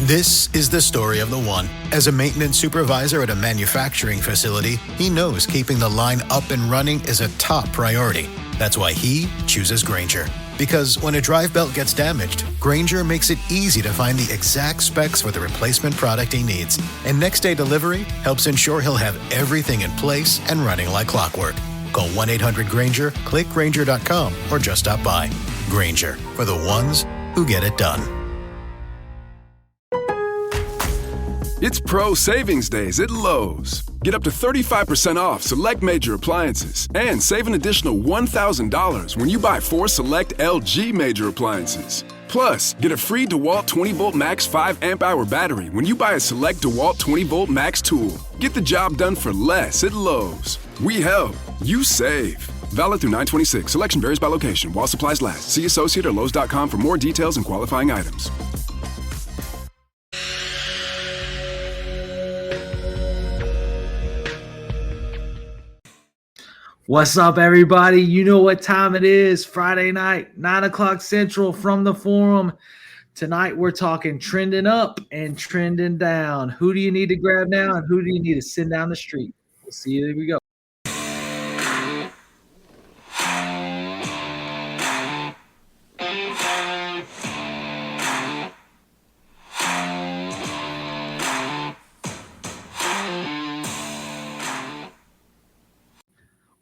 This is the story of the one. As a maintenance supervisor at a manufacturing facility, he knows keeping the line up and running is a top priority. That's why he chooses Grainger. Because when a drive belt gets damaged, Grainger makes it easy to find the exact specs for the replacement product he needs. And next-day delivery helps ensure he'll have everything in place and running like clockwork. Call 1-800-GRAINGER, click Grainger.com, or just stop by. Grainger, for the ones who get it done. It's Pro Savings Days at Lowe's. Get up to 35% off select major appliances and save an additional $1,000 when you buy 4 select LG major appliances. Plus, get a free DeWalt 20-volt max 5 amp-hour battery when you buy a select DeWalt 20-volt max tool. Get the job done for less at Lowe's. We help. You save. Valid through 9/26. Selection varies by location while supplies last. See associate or Lowe's.com for more details and qualifying items. What's up, everybody? You know what time it is. Friday night, 9 o'clock Central from the Forum. Tonight, we're talking trending up and trending down. Who do you need to grab now and who do you need to send down the street? We'll see you. There we go.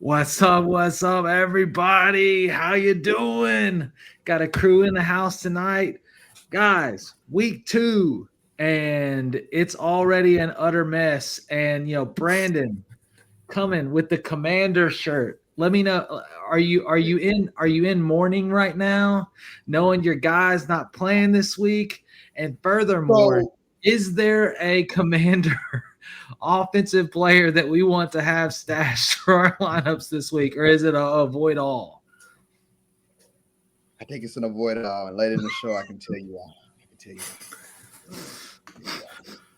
What's up, everybody? How you doing? Got a crew in the house tonight. Guys, week 2, and it's already an utter mess. And, Brandon coming with the Commander shirt. Let me know, are you in mourning right now, knowing your guy's not playing this week? And furthermore, is there a Commander offensive player that we want to have stashed for our lineups this week, or is it a avoid all? I think it's an avoid all. And later in the show, I can tell you all.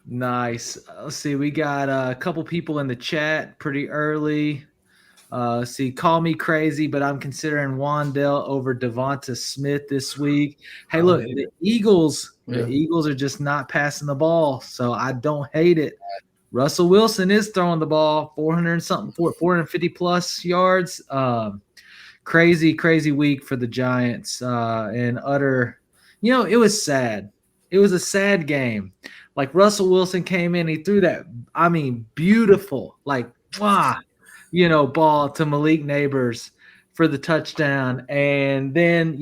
Nice. Let's see. We got a couple people in the chat pretty early. See, call me crazy, but I'm considering Wandell over Devonta Smith this week. Hey, look, the Eagles are just not passing the ball, so I don't hate it. Russell Wilson is throwing the ball 450 plus yards. Crazy week for the Giants. And utter, it was sad. It was a sad game. Like Russell Wilson came in, he threw that, beautiful, ball to Malik Neighbors for the touchdown. And then,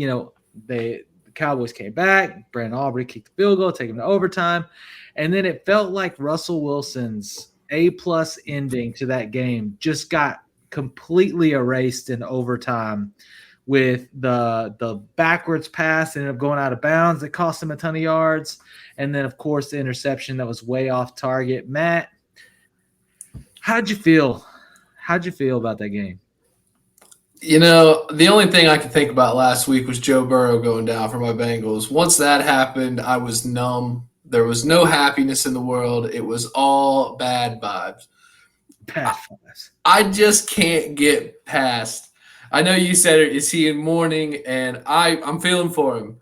the Cowboys came back. Brandon Aubrey kicked the field goal, take him to overtime. And then it felt like Russell Wilson's A-plus ending to that game just got completely erased in overtime with the backwards pass ended up going out of bounds that cost him a ton of yards. And then, of course, the interception that was way off target. Matt, how'd you feel? How'd you feel about that game? The only thing I could think about last week was Joe Burrow going down for my Bengals. Once that happened, I was numb. There was no happiness in the world. It was all bad vibes. Bad vibes. I just can't get past. I know you said it. Is he in mourning? And I'm feeling for him.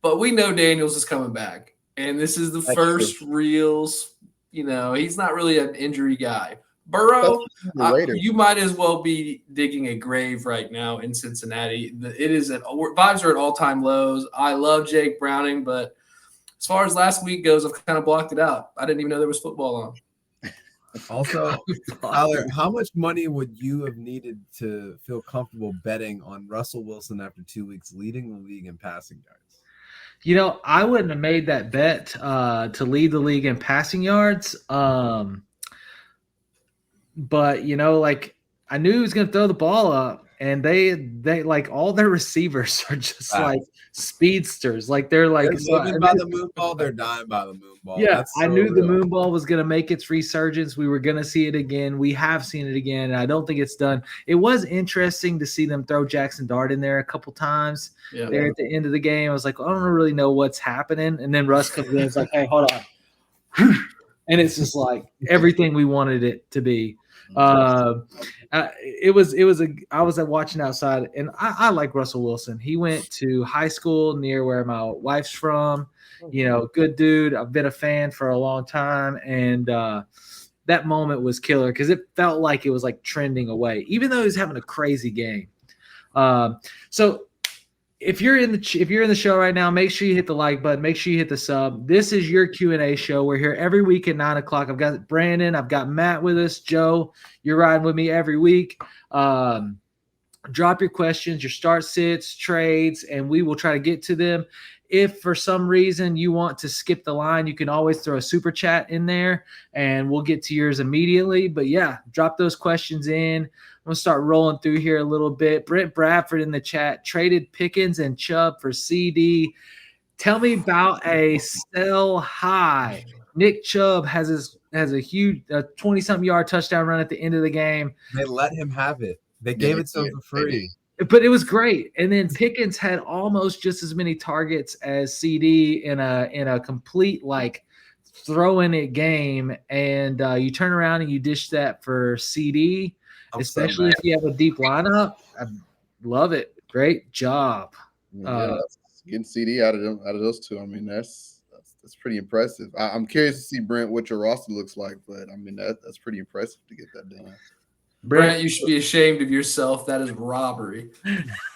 But we know Daniels is coming back. And this is the first reals. He's not really an injury guy. Burrow, you might as well be digging a grave right now in Cincinnati. Vibes are at all-time lows. I love Jake Browning, but as far as last week goes, I've kind of blocked it out. I didn't even know there was football on. Also, Tyler, how much money would you have needed to feel comfortable betting on Russell Wilson after 2 weeks leading the league in passing yards? I wouldn't have made that bet to lead the league in passing yards. But, I knew he was going to throw the ball up, and they like all their receivers are just like speedsters. Like they're living by the moon ball, they're dying by the moon ball. Yeah, I knew the moon ball was going to make its resurgence. We were going to see it again. We have seen it again, and I don't think it's done. It was interesting to see them throw Jackson Dart in there a couple times there at the end of the game. I was like, I don't really know what's happening. And then Russ comes in and is like, hey, hold on. And it's just like everything we wanted it to be. I was watching outside, and I like Russell Wilson. He went to high school near where my wife's from, Good dude. I've been a fan for a long time, and that moment was killer because it felt like it was like trending away, even though he was having a crazy game. So if you're in the show right now, make sure you hit the like button. Make sure you hit the sub. This is your Q&A show. We're here every week at 9:00. I've got Brandon. I've got Matt with us. Joe, you're riding with me every week. Drop your questions, your start sits, trades, and we will try to get to them. If for some reason you want to skip the line, you can always throw a super chat in there, and we'll get to yours immediately. But yeah, drop those questions in. I'm going to start rolling through here a little bit. Brent Bradford in the chat, traded Pickens and Chubb for CD. Tell me about a sell high. Nick Chubb has a huge 20-something yard touchdown run at the end of the game. They let him have it. They gave it to him for free. But it was great. And then Pickens had almost just as many targets as CD in a complete like throw-in it game. And you turn around and you dish that for CD. Especially if you have a deep lineup. I love it. Great job. Getting CD out of those two. I mean, that's pretty impressive. I'm curious to see, Brent, what your roster looks like, but I mean that's pretty impressive to get that done. Brent, you should be ashamed of yourself. That is robbery.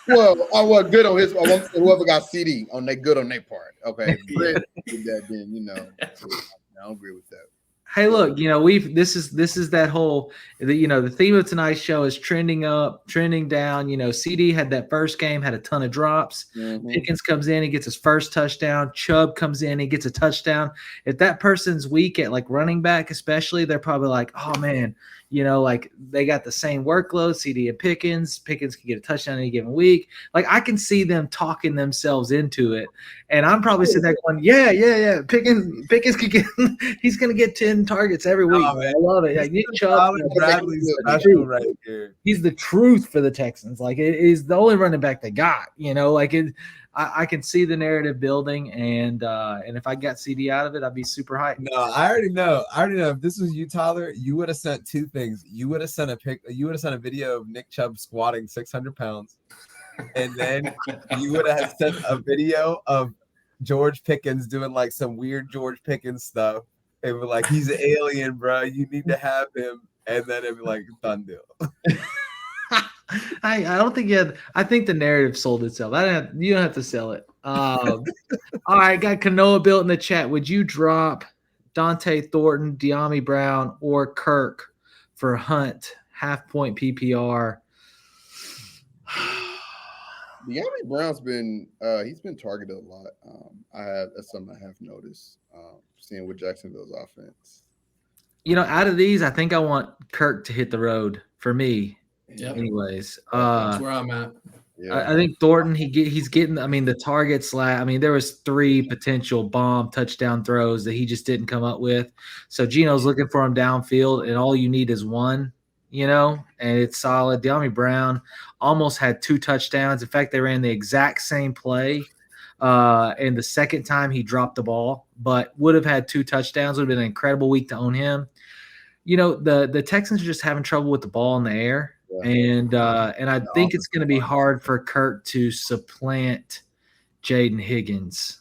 Well, I was good on his. I won't say whoever got CD on they good on their part. Okay, Brent did that. Then I don't agree with that. Hey, look, this is that whole, the theme of tonight's show is trending up, trending down. CD had that first game, had a ton of drops. Mm-hmm. Pickens comes in, he gets his first touchdown. Chubb comes in, he gets a touchdown. If that person's weak at like running back, especially, they're probably like, oh man, like they got the same workload, CD and Pickens. Pickens can get a touchdown any given week. Like I can see them talking themselves into it. And I'm probably sitting there going, yeah. Pickens could get, he's going to get 10 targets every week. Oh, I love it. Like Nick Chubb, Bradley's special right here. He's the truth for the Texans. Like it is the only running back they got, like it. I can see the narrative building, and if I got CD out of it, I'd be super hyped. No, I already know. If this was you, Tyler, you would have sent two things. You would have sent a video of Nick Chubb squatting 600 pounds, and then you would have sent a video of George Pickens doing like some weird George Pickens stuff. It was like, he's an alien, bro. You need to have him, and then it'd be like, done deal. I don't think you had. I think the narrative sold itself. You don't have to sell it. All right, got Kanoa built in the chat. Would you drop Dante Thornton, De'Ami Brown, or Kirk for Hunt half-point PPR? De'Ami Brown's been he's been targeted a lot. That's something I have noticed. Seeing with Jacksonville's offense. Out of these, I think I want Kirk to hit the road for me. Yep. Anyways, that's where I'm at. Yeah. I think Thornton, he's getting. The targets. There was 3 potential bomb touchdown throws that he just didn't come up with. So Gino's looking for him downfield, and all you need is one. And it's solid. De'Ami Brown almost had 2 touchdowns. In fact, they ran the exact same play. And the second time he dropped the ball, but would have had 2 touchdowns. Would have been an incredible week to own him. The Texans are just having trouble with the ball in the air. Yeah. And I think it's going to be hard for Kirk to supplant Jaden Higgins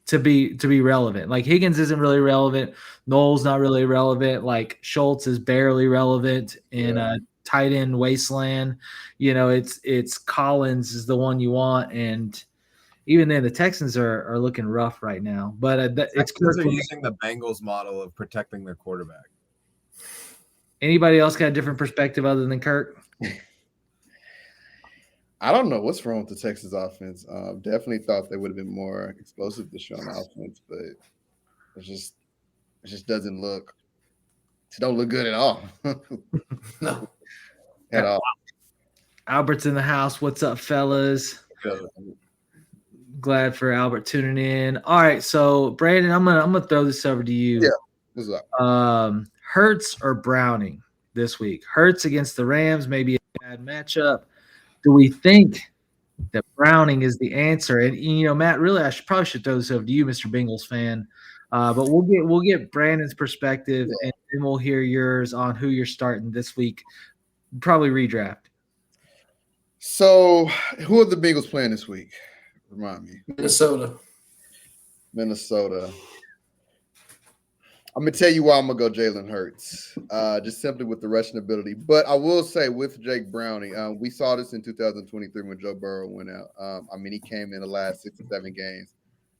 to be relevant. Like Higgins isn't really relevant. Noel's not really relevant. Like Schultz is barely relevant in a tight end wasteland. It's Collins is the one you want. And even then the Texans are looking rough right now, but it's Kirk using the Bengals model of protecting their quarterback. Anybody else got a different perspective other than Kirk? I don't know what's wrong with the Texas offense. Definitely thought they would have been more explosive this year on offense, but it just doesn't look. It don't look good at all. No, at all. Albert's in the house. What's up, fellas? Glad for Albert tuning in. All right, so Brandon, I'm gonna throw this over to you. Yeah, what's up? Hurts or Browning this week? Hurts against the Rams, maybe a bad matchup. Do we think that Browning is the answer? And Matt, really, I probably should throw this over to you, Mr. Bengals fan. But we'll get Brandon's perspective, and then we'll hear yours on who you're starting this week. Probably redraft. So, who are the Bengals playing this week? Remind me. Minnesota. Minnesota. I'm gonna tell you why I'm gonna go Jalen Hurts, just simply with the rushing ability. But I will say with Jake Browning, we saw this in 2023 when Joe Burrow went out. I mean, he came in the last 6 or 7 games.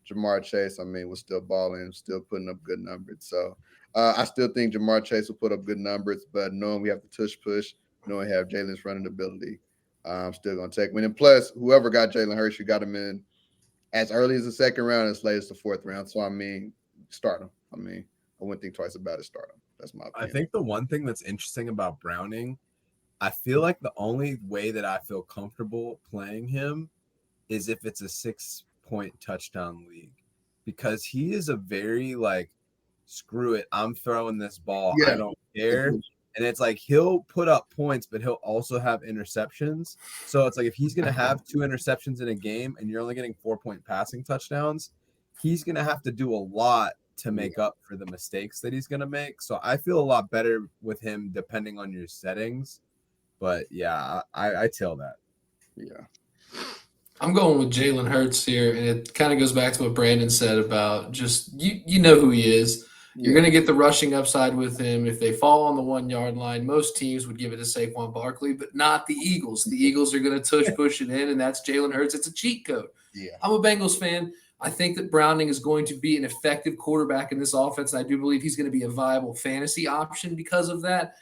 Jamar Chase, I mean, was still balling, still putting up good numbers. So I still think Jamar Chase will put up good numbers, but knowing we have to push, knowing we have Jalen's running ability, I'm still gonna take him. And plus, whoever got Jalen Hurts, you got him in as early as the 2nd round, as late as the 4th round. So I mean, start him. I mean, I wouldn't think twice about it. Start him. That's my opinion. I think the one thing that's interesting about Browning, I feel like the only way that I feel comfortable playing him is if it's a 6-point touchdown league, because he is a very like, screw it, I'm throwing this ball. I don't care. And it's like he'll put up points, but he'll also have interceptions. So it's like if he's going to have 2 interceptions in a game and you're only getting 4-point passing touchdowns, he's going to have to do a lot to make up for the mistakes that he's going to make. So I feel a lot better with him depending on your settings. But yeah, I tell that. Yeah. I'm going with Jalen Hurts here, and it kind of goes back to what Brandon said about just you know who he is. You're going to get the rushing upside with him. If they fall on the 1-yard line, most teams would give it to Saquon Barkley, but not the Eagles. The Eagles are going to push it in, and that's Jalen Hurts. It's a cheat code. Yeah. I'm a Bengals fan. I think that Browning is going to be an effective quarterback in this offense, and I do believe he's going to be a viable fantasy option because of that.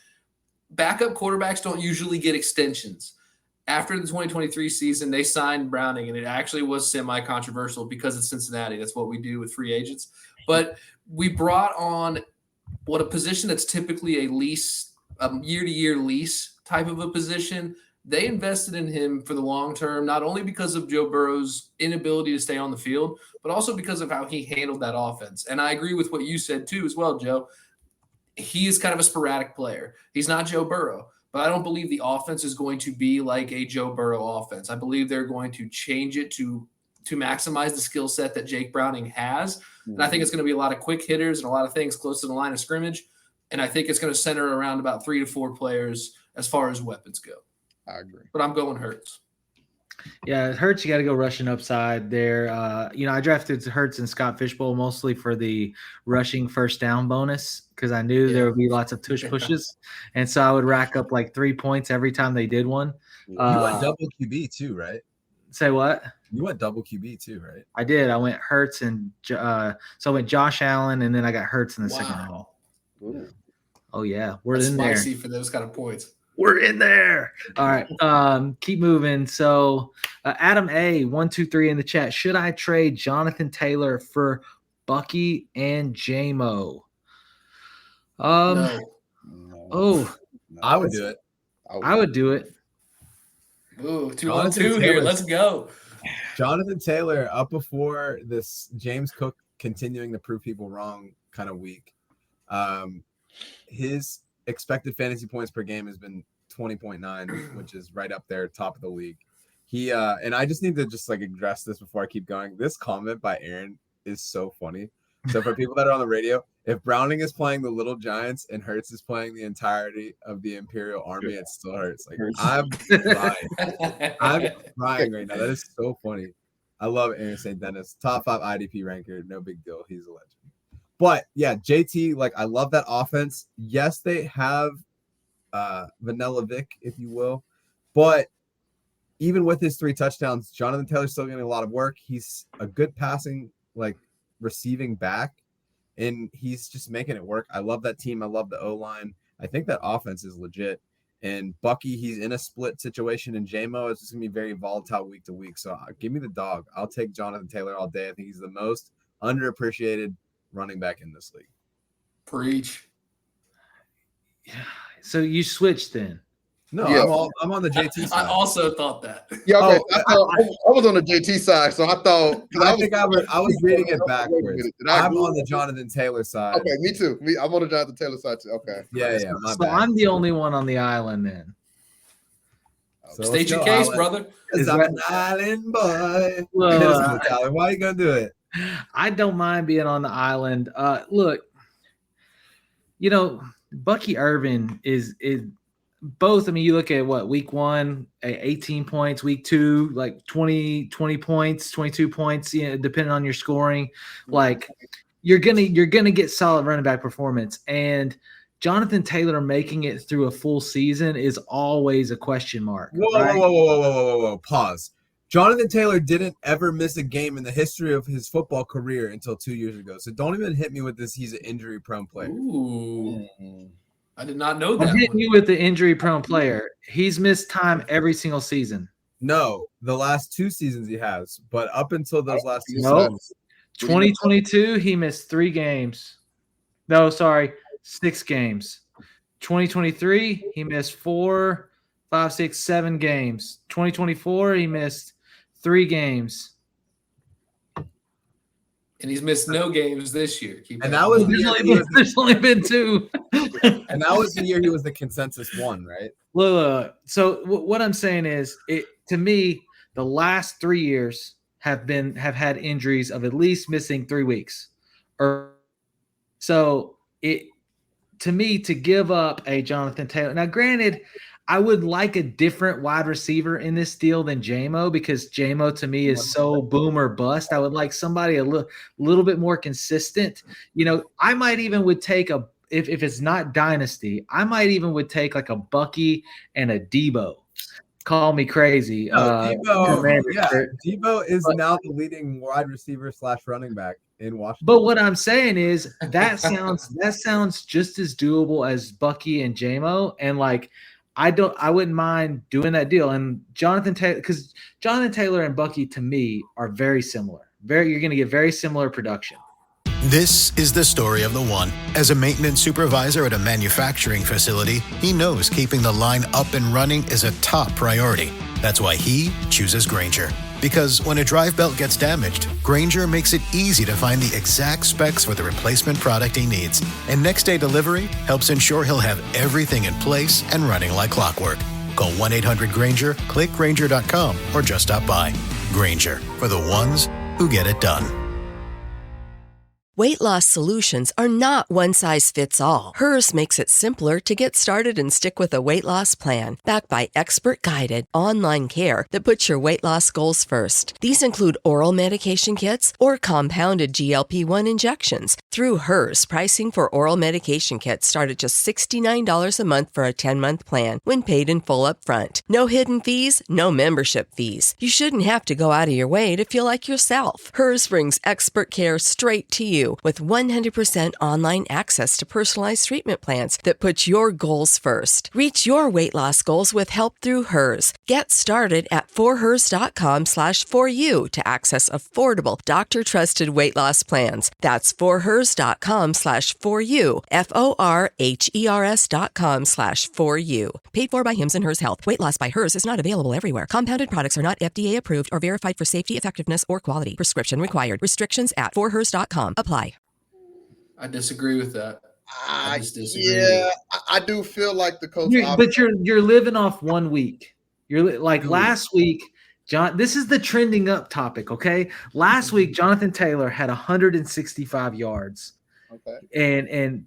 Backup quarterbacks don't usually get extensions. After the 2023 season, they signed Browning, and it actually was semi-controversial because it's Cincinnati. That's what we do with free agents. But we brought on a position that's typically a lease, a year-to-year lease type of a position. They invested in him for the long term, not only because of Joe Burrow's inability to stay on the field, but also because of how he handled that offense. And I agree with what you said too as well, Joe. He is kind of a sporadic player. He's not Joe Burrow, but I don't believe the offense is going to be like a Joe Burrow offense. I believe they're going to change it to maximize the skill set that Jake Browning has. And I think it's going to be a lot of quick hitters and a lot of things close to the line of scrimmage. And I think it's going to center around about 3 to 4 players as far as weapons go. I agree. But I'm going Hurts. Yeah, Hurts, you got to go rushing upside there. I drafted Hurts and Scott Fishbowl mostly for the rushing first down bonus because I knew there would be lots of tush pushes. And so I would rack up like 3 points every time they did one. You went double QB too, right? Say what? You went double QB too, right? I did. I went Hurts and so I went Josh Allen, and then I got Hurts in the second round. Ooh. Oh, yeah. We're That's in there. spicy for those kind of points. We're in there. All right. Keep moving. So Adam A, 123 in the chat. Should I trade Jonathan Taylor for Bucky and J-Mo? No. Oh, I would do it. I would do it. Ooh, 2-on-2 here. Let's go. Jonathan Taylor up before this James Cook continuing to prove people wrong kind of week. His expected fantasy points per game has been 20.9, which is right up there, top of the league. He and I just need to just like address this before I keep going. This comment by Aaron is so funny. So for people that are on the radio, if Browning is playing the Little Giants and Hurts is playing the entirety of the Imperial Army, it still hurts. Like I'm crying. I'm crying right now. That is so funny. I love Aaron St. Dennis, top 5 IDP ranker. No big deal. He's a legend. But yeah, JT, like I love that offense. Yes, they have Vanilla Vic, if you will, but even with his 3 touchdowns, Jonathan Taylor's still getting a lot of work. He's a good passing, like receiving back, and he's just making it work. I love that team. I love the O-line. I think that offense is legit. And Bucky, he's in a split situation, and J-Mo is just going to be very volatile week to week. So give me the dog. I'll take Jonathan Taylor all day. I think he's the most underappreciated running back in this league. Preach. Yeah. So you switched then? No, Yeah. I'm on the JT side. I also thought that. Yeah, okay. I was on the JT side, so I thought. I was reading it backwards. I'm on the Jonathan Taylor side. Okay, me too. I'm on the Jonathan Taylor side too. Okay. Yeah. My So bad. I'm the only one on the island then. So State let's your go, case, Island. brother. 'Cause I'm an island boy. Well, Tyler, why are you gonna do it? I don't mind being on the island. Look, Bucky Irvin is both, I mean, you look at what week 1, 18 points, week 2, like 20 points, 22 points, you know, depending on your scoring. Like you're gonna get solid running back performance. And Jonathan Taylor making it through a full season is always a question mark. Whoa. Pause. Jonathan Taylor didn't ever miss a game in the history of his football career until 2 years ago. So don't even hit me with this. He's an injury-prone player. Ooh. I did not know that. I'm hitting you with the injury-prone player. He's missed time every single season. No, the last 2 seasons he has, but up until those last 2 Nope. seasons. 2022, he missed 3 games. No, sorry, 6 games. 2023, he missed 4, 5, 6, 7 games. 2024, he missed 3 games. And he's missed no games this year. And that was there's only been 2. And that was the year he was the consensus one, right? Look. So what I'm saying is, to me, the last 3 years have had injuries of at least missing 3 weeks. So to me, to give up a Jonathan Taylor. Now, granted, I would like a different wide receiver in this deal than J-Mo, because J-Mo to me is so boom or bust. I would like somebody a little bit more consistent. You know, I might even would take if it's not dynasty, I might even would take like a Bucky and a Debo. Call me crazy. Debo is now the leading wide receiver / running back in Washington. But what I'm saying is that sounds just as doable as Bucky and J-Mo. And like, I wouldn't mind doing that deal. And Jonathan Taylor, because Jonathan Taylor and Bucky to me are very similar. You're going to get very similar production. This is the story of the one. As a maintenance supervisor at a manufacturing facility, he knows keeping the line up and running is a top priority. That's why he chooses Grainger. Because when a drive belt gets damaged, Grainger makes it easy to find the exact specs for the replacement product he needs. And next day delivery helps ensure he'll have everything in place and running like clockwork. Call 1-800-GRAINGER, click Grainger.com, or just stop by. Grainger, for the ones who get it done. Weight loss solutions are not one size fits all. Hers makes it simpler to get started and stick with a weight loss plan, backed by expert-guided online care that puts your weight loss goals first. These include oral medication kits or compounded GLP-1 injections. Through Hers, pricing for oral medication kits start at just $69 a month for a 10-month plan when paid in full up front. No hidden fees, no membership fees. You shouldn't have to go out of your way to feel like yourself. Hers brings expert care straight to you with 100% online access to personalized treatment plans that put your goals first. Reach your weight loss goals with help through Hers. Get started at forhers.com/4u to access affordable, doctor-trusted weight loss plans. That's forhers.com/4u, forhers.com/4u. Paid for by Hims and Hers Health. Weight loss by Hers is not available everywhere. Compounded products are not FDA approved or verified for safety, effectiveness, or quality. Prescription required. Restrictions at forhers.com. Apply. I disagree with that. I just disagree. Yeah, I do feel like the coach. But you're living off 1 week. You're like last week, John. This is the trending up topic. Okay, last week Jonathan Taylor had 165 yards. Okay, and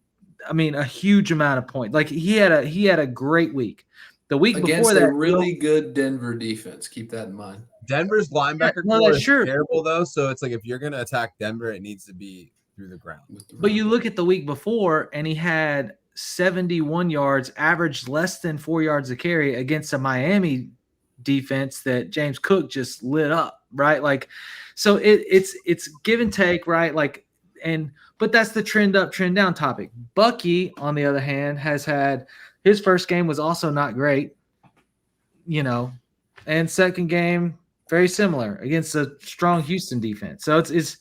I mean a huge amount of points. Like he had a great week. The week against before that, a really good Denver defense. Keep that in mind. Denver's linebacker core is terrible though, so it's like if you're gonna attack Denver, it needs to be through the ground. But you look at the week before, and he had 71 yards, averaged less than 4 yards a carry against a Miami defense that James Cook just lit up, right? Like, so it's give and take, right? Like, but that's the trend up, trend down topic. Bucky, on the other hand, has had his first game was also not great, and second game very similar against a strong Houston defense. So it's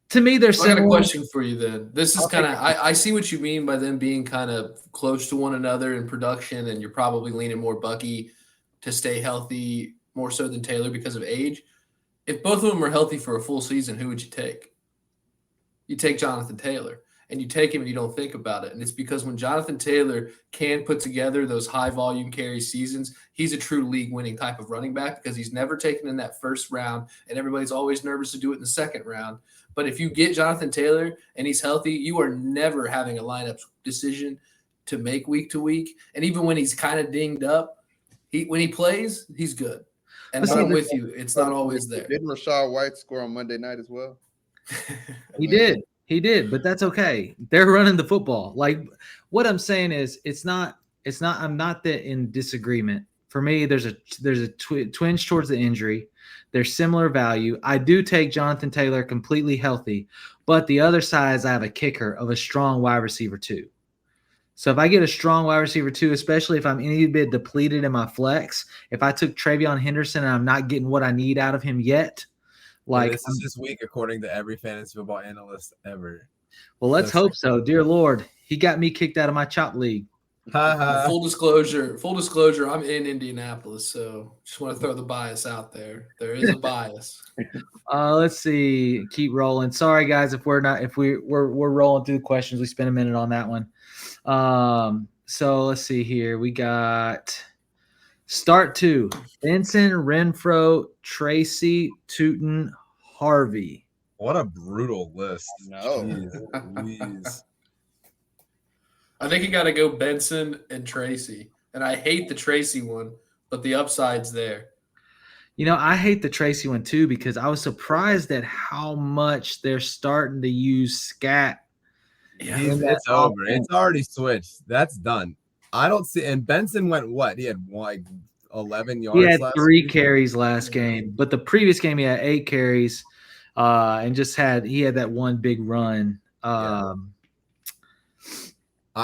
to me, there's. I got a question for you then. This is kind of I see what you mean by them being kind of close to one another in production, and you're probably leaning more Bucky to stay healthy more so than Taylor because of age. If both of them are healthy for a full season, who would you take? You take Jonathan Taylor, and you take him and you don't think about it. And it's because when Jonathan Taylor can put together those high volume carry seasons, he's a true league winning type of running back because he's never taken in that first round, and everybody's always nervous to do it in the second round. But if you get Jonathan Taylor and he's healthy, you are never having a lineup decision to make week to week. And even when he's kind of dinged up, when he plays, he's good. And I'm with you. It's not always there. Didn't Rachaad White score on Monday night as well? He did, but that's okay. They're running the football. Like, what I'm saying is, I'm not in disagreement. For me, there's a twinge towards the injury. There's similar value. I do take Jonathan Taylor completely healthy, but the other side is I have a kicker of a strong wide receiver too. So if I get a strong wide receiver too, especially if I'm any bit depleted in my flex, if I took Travion Henderson and I'm not getting what I need out of him yet, like this is this week according to every fantasy football analyst ever. Well, let's hope so. Dear Lord, he got me kicked out of my chop league. Full disclosure, I'm in Indianapolis, so just want to throw the bias out there. There is a bias. Let's see. Keep rolling. Sorry guys if we're rolling through the questions. We spent a minute on that one. So let's see here. We got start 2. Benson, Renfro, Tracy, Tootin, Harvey. What a brutal list. No. Jeez. I think you got to go Benson and Tracy. And I hate the Tracy one, but the upside's there. You know, I hate the Tracy one too because I was surprised at how much they're starting to use scat. Yeah, it's over. It's already switched. That's done. I don't see. And Benson went what? He had like 11 yards. He had last 3 week. carries last game, but the previous game he had 8 carries, and he had that one big run. I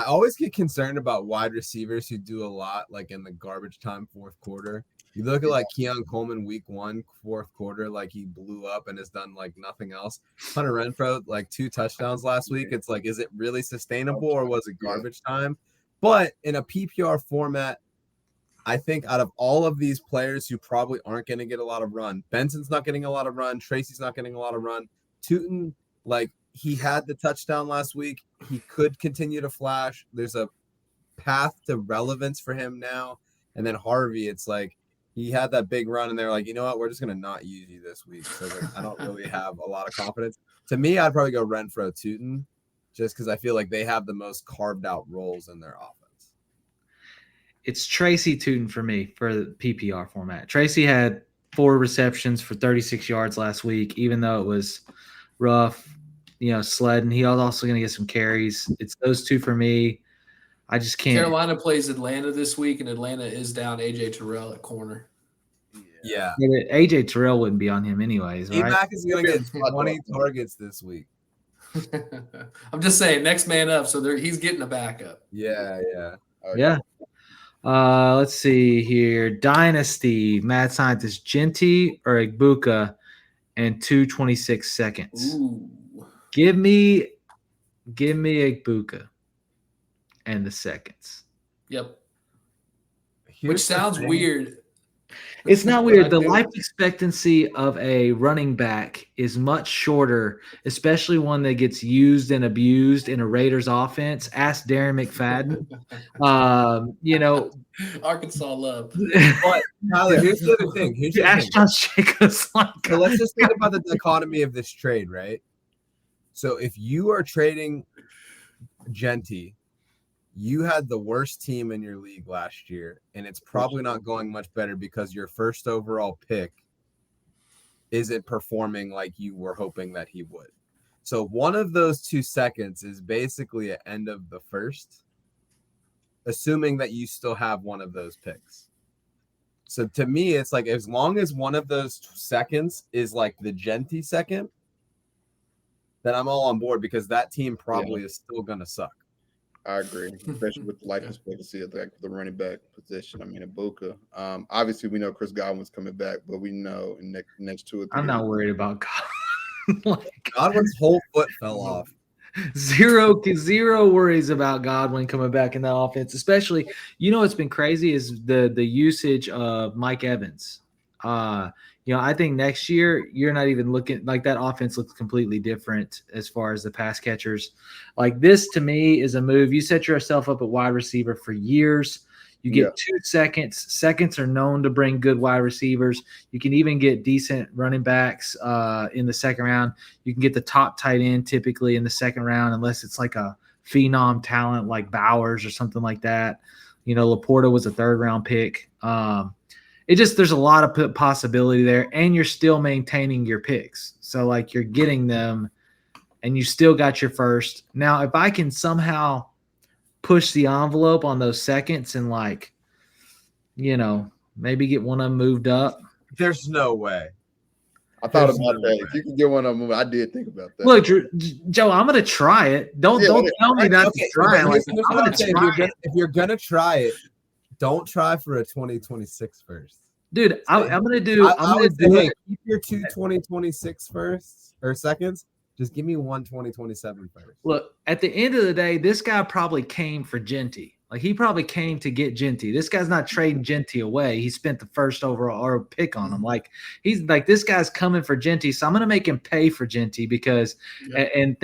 always get concerned about wide receivers who do a lot, like in the garbage time fourth quarter. You look at like Keon Coleman week 1, fourth quarter, like he blew up and has done like nothing else. Hunter Renfro, like 2 touchdowns last week. It's like, is it really sustainable or was it garbage time? But in a PPR format, I think out of all of these players who probably aren't going to get a lot of run, Benson's not getting a lot of run. Tracy's not getting a lot of run. Tootin, like he had the touchdown last week. He could continue to flash. There's a path to relevance for him now. And then Harvey, it's like he had that big run and they're like, you know what? We're just going to not use you this week. So like, I don't really have a lot of confidence. To me, I'd probably go Renfro, Tootin, just because I feel like they have the most carved out roles in their offense. It's Tracy Tootin for me for the PPR format. Tracy had 4 receptions for 36 yards last week, even though it was rough, sledding. He was also going to get some carries. It's those 2 for me. I just can't. Carolina plays Atlanta this week, and Atlanta is down A.J. Terrell at corner. Yeah. A.J. Terrell wouldn't be on him anyways, right? E-Mac is going to get 20 targets this week. I'm just saying, next man up. So he's getting a backup. Yeah. Yeah. Let's see here. Dynasty, Mad Scientist, Genty or Igbuka, and 2:26 seconds. Ooh. Give me Igbuka and the seconds. Yep. Which sounds weird. It's not weird. The life expectancy of a running back is much shorter, especially one that gets used and abused in a Raiders offense. Ask Darren McFadden. Arkansas love. But Tyler, here's the other thing. Ask Josh Jacobs. So let's just think about the dichotomy of this trade, right? So if you are trading Genty, you had the worst team in your league last year, and it's probably not going much better because your first overall pick isn't performing like you were hoping that he would. So one of those 2 seconds is basically an end of the first, assuming that you still have one of those picks. So to me, it's like as long as one of those seconds is like the Genty second, then I'm all on board because that team probably is still going to suck. I agree, especially with the life expectancy of the running back position. I mean, Igbuka. Obviously, we know Chris Godwin's coming back, but we know in the next 2 or 3 I'm not worried about Godwin. Godwin's whole foot fell off. Zero worries about Godwin coming back in that offense, especially, what's been crazy is the usage of Mike Evans. I think next year you're not even looking like that offense looks completely different as far as the pass catchers. Like this to me is a move. You set yourself up at wide receiver for years. You get 2 seconds. Seconds are known to bring good wide receivers. You can even get decent running backs in the second round. You can get the top tight end typically in the second round, unless it's like a phenom talent like Bowers or something like that. Laporta was a 3rd round pick. There's a lot of possibility there, and you're still maintaining your picks. So like you're getting them and you still got your first. Now, if I can somehow push the envelope on those seconds and maybe get one of them moved up. There's no way. I thought about that. If you can get one of them, I did think about that. Look, Joe, I'm going to try it. Don't tell me not to try it. I'm going to try it. If you're going to try it, don't try for a 2026 first. Dude, I'm going to do keep your 2 2026 firsts or seconds. Just give me 1 2027 first. Look, at the end of the day, this guy probably came for Genty. Like, he probably came to get Genty. This guy's not trading Genty away. He spent the first overall pick on him. Like, he's like, this guy's coming for Genty, so I'm going to make him pay for Genty because let him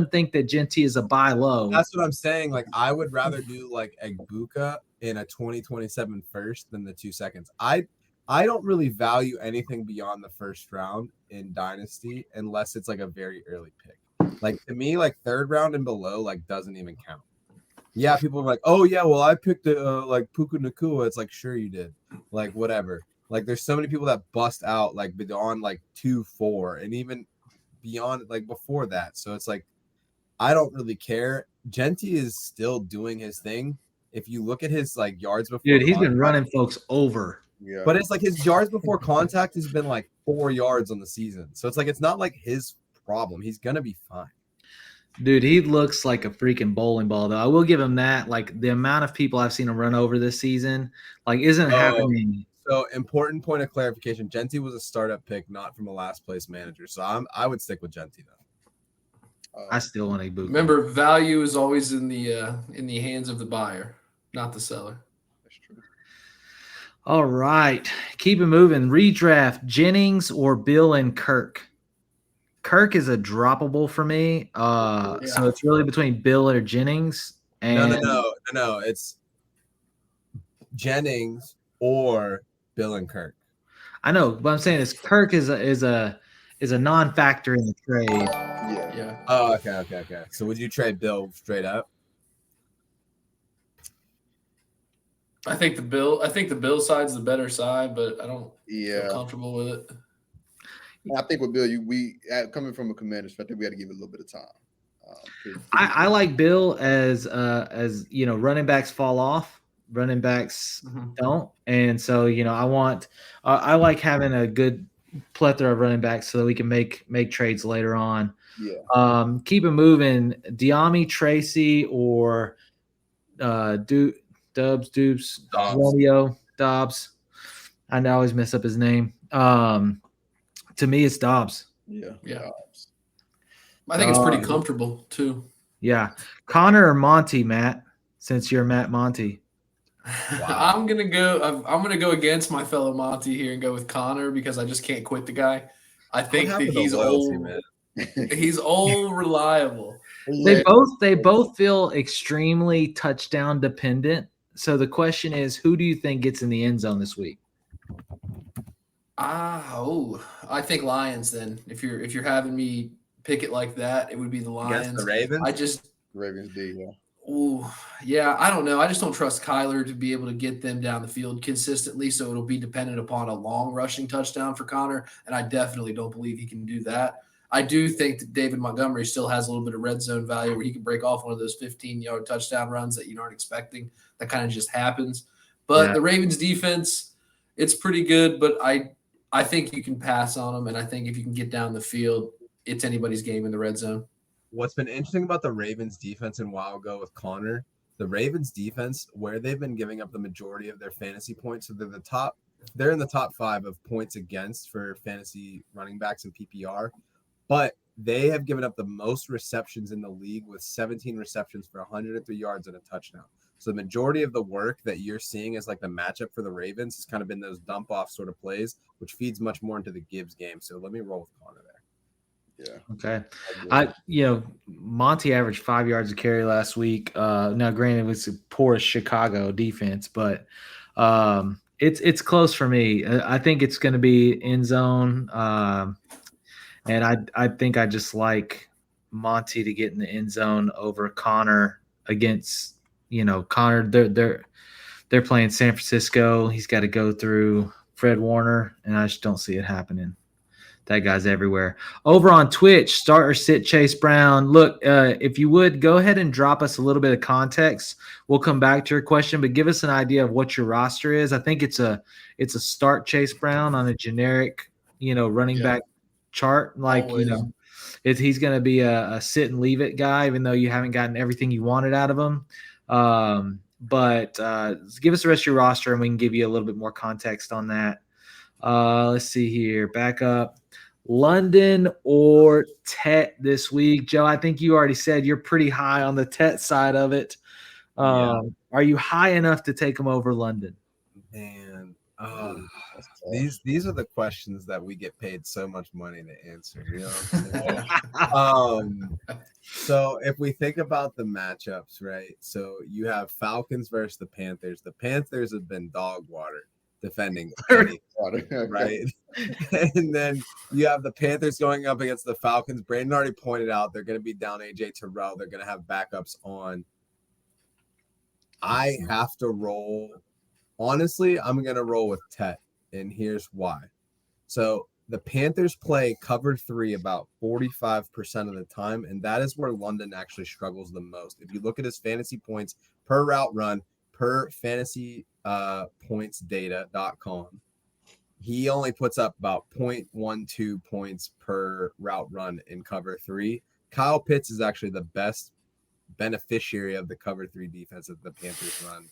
think that Genty is a buy low. That's what I'm saying. Like, I would rather do like Egbuka in a 2027 first than the 2 seconds. I don't really value anything beyond the first round in Dynasty unless it's like a very early pick. Like, to me, like 3rd round and below like doesn't even count. Yeah, people are like, oh yeah, well I picked like Puka Nacua. It's like, sure you did. Like, whatever. Like, there's so many people that bust out like beyond like 2-4 and even beyond like before that. So it's like, I don't really care. Genty is still doing his thing. If you look at his like yards before, dude, he's been running folks over. Yeah. But it's like his yards before contact has been like 4 yards on the season. So it's like, it's not like his problem. He's going to be fine. Dude, he looks like a freaking bowling ball, though. I will give him that. Like, the amount of people I've seen him run over this season, like, isn't happening. So, important point of clarification. Genty was a startup pick, not from a last place manager. So I would stick with Genty, though. I still want a boot. Remember, value is always in the hands of the buyer, not the seller. That's true. All right. Keep it moving. Redraft, Jennings or Bill and Kirk? Kirk is a droppable for me. So it's really between Bill or Jennings. And No. It's Jennings or Bill and Kirk. I know, but I'm saying is Kirk is a non-factor in the trade. Yeah. Oh, okay. So would you trade Bill straight up? I think the Bill side's the better side, but I don't feel comfortable with it. I think with Bill, we coming from a Commanders, I think we got to give it a little bit of time. I like Bill as running backs fall off, running backs don't, and so I like having a good plethora of running backs so that we can make trades later on. Yeah. Keep it moving. Diami, Tracy, or Dobbs. Romeo Dobbs. I always mess up his name. To me, it's Dobbs. Yeah. Dobbs. I think it's pretty comfortable too. Yeah. Connor or Monty, Matt, since you're Matt Monty. Wow. I'm gonna go against my fellow Monty here and go with Connor because I just can't quit the guy. I think that he's old. He's old, reliable. They both feel extremely touchdown dependent. So the question is, who do you think gets in the end zone this week? I think Lions. Then, if you're having me pick it like that, it would be the Lions. Against the Ravens. Ravens D. Yeah. Ooh, yeah. I don't know. I just don't trust Kyler to be able to get them down the field consistently. So it'll be dependent upon a long rushing touchdown for Connor, and I definitely don't believe he can do that. I do think that David Montgomery still has a little bit of red zone value where he can break off one of those 15-yard touchdown runs that you aren't expecting. That kind of just happens. But the Ravens defense, it's pretty good, but I think you can pass on them, and I think if you can get down the field, it's anybody's game in the red zone. What's been interesting about the Ravens defense, and while I'll go with Connor, the Ravens defense, where they've been giving up the majority of their fantasy points, so they're in the top 5 of points against for fantasy running backs and PPR, but they have given up the most receptions in the league with 17 receptions for 103 yards and a touchdown. So the majority of the work that you're seeing as like the matchup for the Ravens has kind of been those dump off sort of plays, which feeds much more into the Gibbs game. So let me roll with Connor there. Yeah. Okay. Monty averaged 5 yards a carry last week. Now granted it was the poorest Chicago defense, but it's close for me. I think it's going to be end zone. And I think I just like Monty to get in the end zone over Connor against, Connor. They're playing San Francisco. He's got to go through Fred Warner, and I just don't see it happening. That guy's everywhere. Over on Twitch, start or sit Chase Brown. Look, if you would, go ahead and drop us a little bit of context. We'll come back to your question, but give us an idea of what your roster is. I think it's a start Chase Brown on a generic, running back chart. Like, he's going to be a sit and leave it guy, even though you haven't gotten everything you wanted out of him. But give us the rest of your roster, and we can give you a little bit more context on that. Let's see here. Back up. London or Tet this week. Joe, I think you already said you're pretty high on the Tet side of it. Are you high enough to take them over London? Man, these are the questions that we get paid so much money to answer. You know what I'm saying? So if we think about the matchups, right? So you have Falcons versus the Panthers. The Panthers have been dog water defending right? And then you have the Panthers going up against the Falcons. Brandon already pointed out they're going to be down AJ Terrell. They're going to have backups on. I have to roll. Honestly, I'm going to roll with Tet, and here's why. So the Panthers play cover 3 about 45% of the time, and that is where London actually struggles the most. If you look at his fantasy points per route run, per fantasy pointsdata.com, he only puts up about 0.12 points per route run in cover 3. Kyle Pitts is actually the best beneficiary of the cover 3 defense that the Panthers run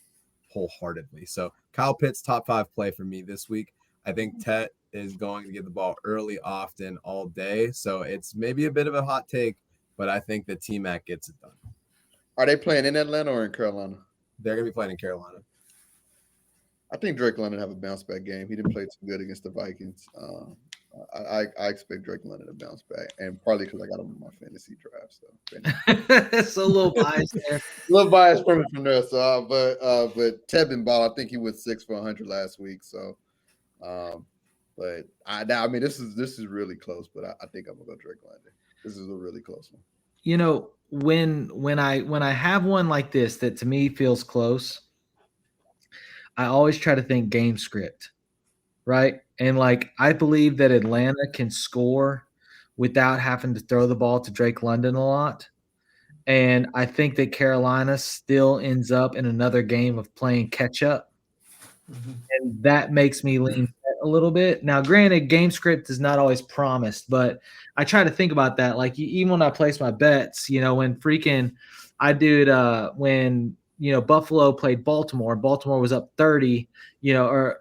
wholeheartedly. So Kyle Pitts, top 5 play for me this week. I think Tet is going to get the ball early, often, all day. So it's maybe a bit of a hot take, but I think the T-Mac gets it done. Are they playing in Atlanta or in Carolina? They're going to be playing in Carolina. I think Drake London have a bounce back game. He didn't play too good against the Vikings. I expect Drake London to bounce back, and partly because I got him in my fantasy draft. So it's a little biased there. A little biased from there. So, but Tevin Ball, I think he went 6 for 100 last week. So, but I mean, this is really close. But I think I'm gonna go Drake London. This is a really close one. When I have one like this that to me feels close, I always try to think game script, right? And I believe that Atlanta can score without having to throw the ball to Drake London a lot. And I think that Carolina still ends up in another game of playing catch up. Mm-hmm. And that makes me lean a little bit. Now, granted, game script is not always promised, but I try to think about that. Even when I place my bets, when I do it when Buffalo played Baltimore. Baltimore was up 30, or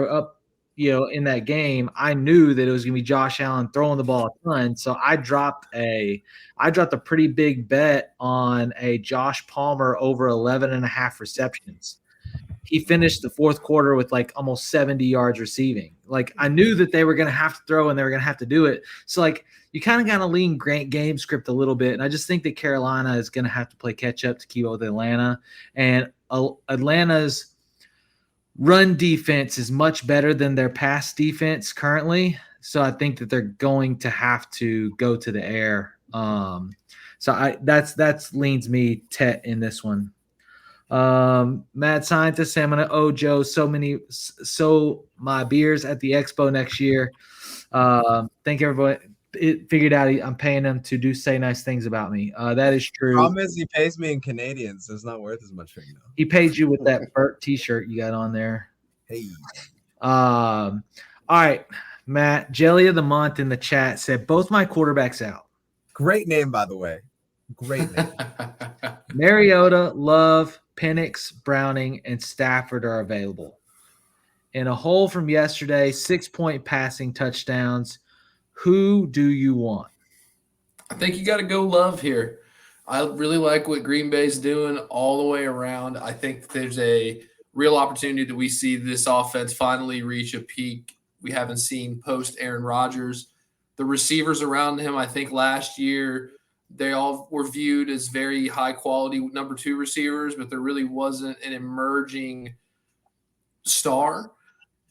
up, in that game. I knew that it was going to be Josh Allen throwing the ball a ton. So I dropped a pretty big bet on a Josh Palmer over 11.5 receptions. He finished the fourth quarter with almost 70 yards receiving. I knew that they were going to have to throw and they were going to have to do it. So you kind of got to lean game script a little bit. And I just think that Carolina is going to have to play catch up to keep up with Atlanta. And Atlanta's run defense is much better than their pass defense currently. So I think that they're going to have to go to the air. So that's leans me Tet in this one. Mad Scientist, I'm gonna owe Joe so my beers at the expo next year. Thank everybody. It figured out I'm paying them to say nice things about me. That is true. The problem is he pays me in Canadians, so it's not worth as much right now. He paid you with that Burt t-shirt you got on there. Hey. All right, Matt, Jelly of the Month in the chat said both my quarterbacks out. Great name, by the way. Great name. Mariota, Love, Penix, Browning, and Stafford are available. In a hole from yesterday, 6-point passing touchdowns. Who do you want? I think you got to go Love here. I really like what Green Bay's doing all the way around. I think there's a real opportunity that we see this offense finally reach a peak we haven't seen post Aaron Rodgers. The receivers around him, I think last year, they all were viewed as very high quality number 2 receivers, but there really wasn't an emerging star.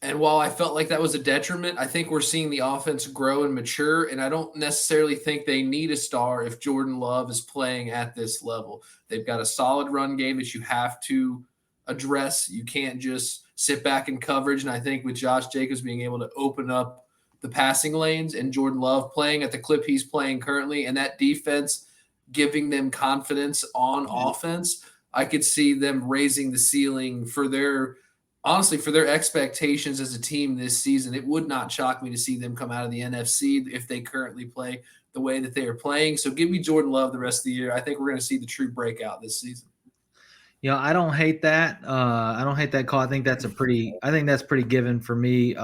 And while I felt like that was a detriment, I think we're seeing the offense grow and mature. And I don't necessarily think they need a star if Jordan Love is playing at this level. They've got a solid run game that you have to address. You can't just sit back in coverage. And I think with Josh Jacobs being able to open up the passing lanes and Jordan Love playing at the clip he's playing currently, and that defense giving them confidence on offense, I could see them raising the ceiling for their expectations as a team this season. It would not shock me to see them come out of the NFC if they currently play the way that they are playing. So give me Jordan Love the rest of the year. I think we're going to see the true breakout this season. I don't hate that. I don't hate that call. I think that's pretty given for me.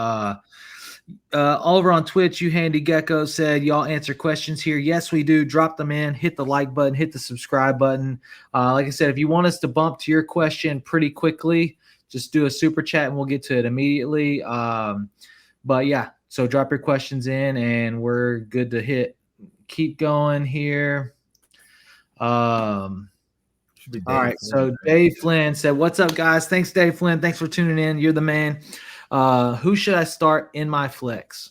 Over on Twitch, you Handy Gecko said, y'all answer questions here. Yes, we do. Drop them in, hit the like button, hit the subscribe button. Like I said, if you want us to bump to your question pretty quickly, just do a super chat and we'll get to it immediately. But yeah, so drop your questions in and we're good to hit. Keep going here. All right. So Dave Flynn said, what's up, guys? Thanks, Dave Flynn. Thanks for tuning in. You're the man. Who should I start in my flex?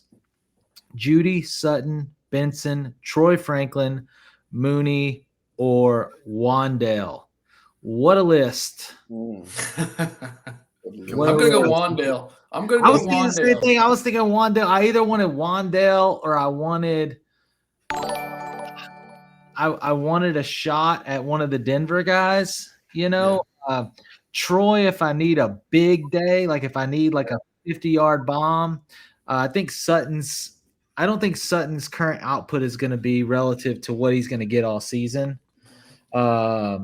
Judy, Sutton, Benson, Troy Franklin, Mooney, or Wandale? What a list. I'm going to go Wandale. I was thinking the same thing. I was thinking Wandale. I either wanted Wandale or I wanted a shot at one of the Denver guys, Troy, if I need a big day, like if I need like a 50-yard bomb, I don't think Sutton's current output is going to be relative to what he's going to get all season. How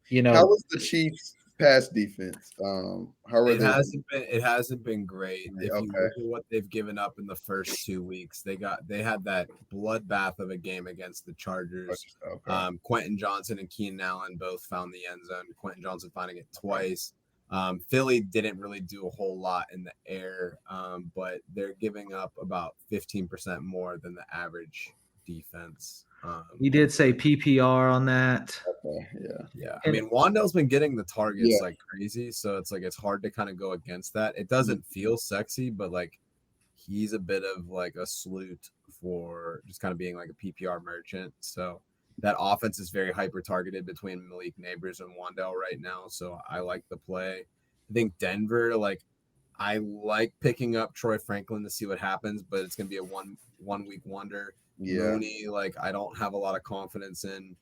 was the Chiefs' pass defense? How are they? It hasn't been great. If you look at what they've given up in the first 2 weeks, they had that bloodbath of a game against the Chargers. Quentin Johnston and Keenan Allen both found the end zone. Quentin Johnston finding it twice. Philly didn't really do a whole lot in the air, but they're giving up about 15% more than the average defense. He did say PPR on that. Okay, yeah. I mean, Wandale's been getting the targets like crazy, so it's hard to kind of go against that. It doesn't feel sexy, but like he's a bit of like a salute for just kind of being like a PPR merchant. So that offense is very hyper targeted between Malik Neighbors and Wandale right now. So I like the play. I think Denver, I like picking up Troy Franklin to see what happens, but it's going to be a one week wonder. Mooney, I don't have a lot of confidence in.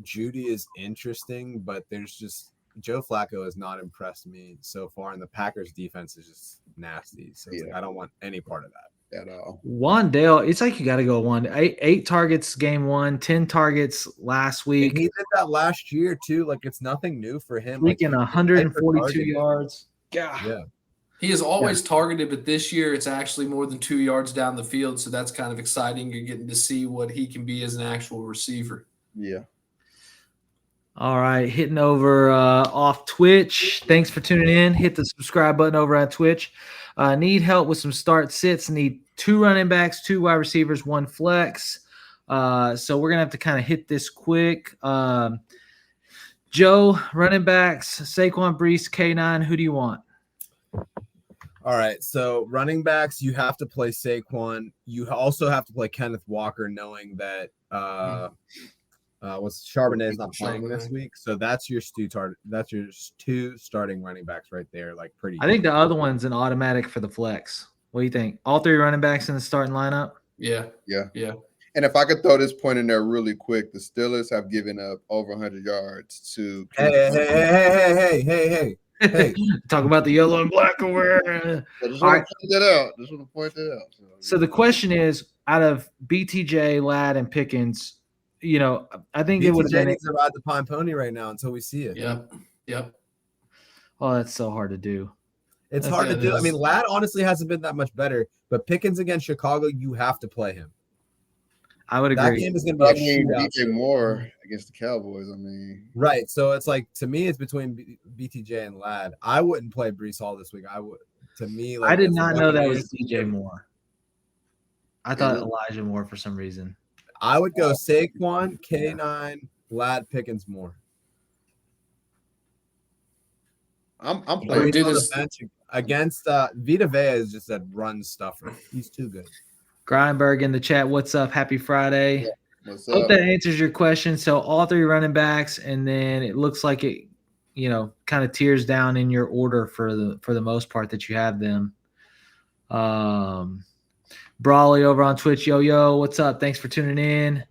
Judy is interesting, but there's just Joe Flacco has not impressed me so far, and the Packers defense is just nasty. So I don't want any part of that at all. Wandale, it's like you got to go one. 8 targets game 1, 10 targets last week. And he did that last year too. It's nothing new for him. Freaking 142 yards. God. Yeah. He is always targeted, but this year it's actually more than 2 yards down the field, so that's kind of exciting. You're getting to see what he can be as an actual receiver. Yeah. All right, hitting over off Twitch. Thanks for tuning in. Hit the subscribe button over at Twitch. Need help with some start sits. Need 2 running backs, 2 wide receivers, 1 flex. So we're going to have to kind of hit this quick. Joe, running backs, Saquon, Breece, K9. Who do you want? All right, so running backs, you have to play Saquon. You also have to play Kenneth Walker, knowing that Charbonnet is not playing this week. So that's your 2 starting running backs right there. Pretty. I think the other one's an automatic for the flex. What do you think? All 3 running backs in the starting lineup? Yeah. And if I could throw this point in there really quick, the Steelers have given up over 100 yards to. Hey. Talk about the yellow and black aware. I just want to point that out. So the question is, out of BTJ, Ladd, and Pickens, I think it would have been to ride the pine pony right now until we see it. Yep. Oh, that's so hard to do. It's hard to do. I mean, Ladd honestly hasn't been that much better, but Pickens against Chicago, you have to play him. I would agree. That game is going to be a shootout. DJ Moore against the Cowboys. Right. So it's to me, it's between BTJ and Ladd. I wouldn't play Breece Hall this week. I would. To me, I did not know that was DJ Moore. I thought Elijah Moore for some reason. I would go Saquon, K9, Lad Pickens, Moore. I'm We're playing. do On the this. bench against Vita Vea is just a run stuffer. He's too good. Grindberg in the chat. What's up? Happy Friday. What's Hope up? that answers your question. So all 3 running backs, and then it looks like it, kind of tears down in your order for the most part that you have them. Brawley over on Twitch. Yo, what's up? Thanks for tuning in.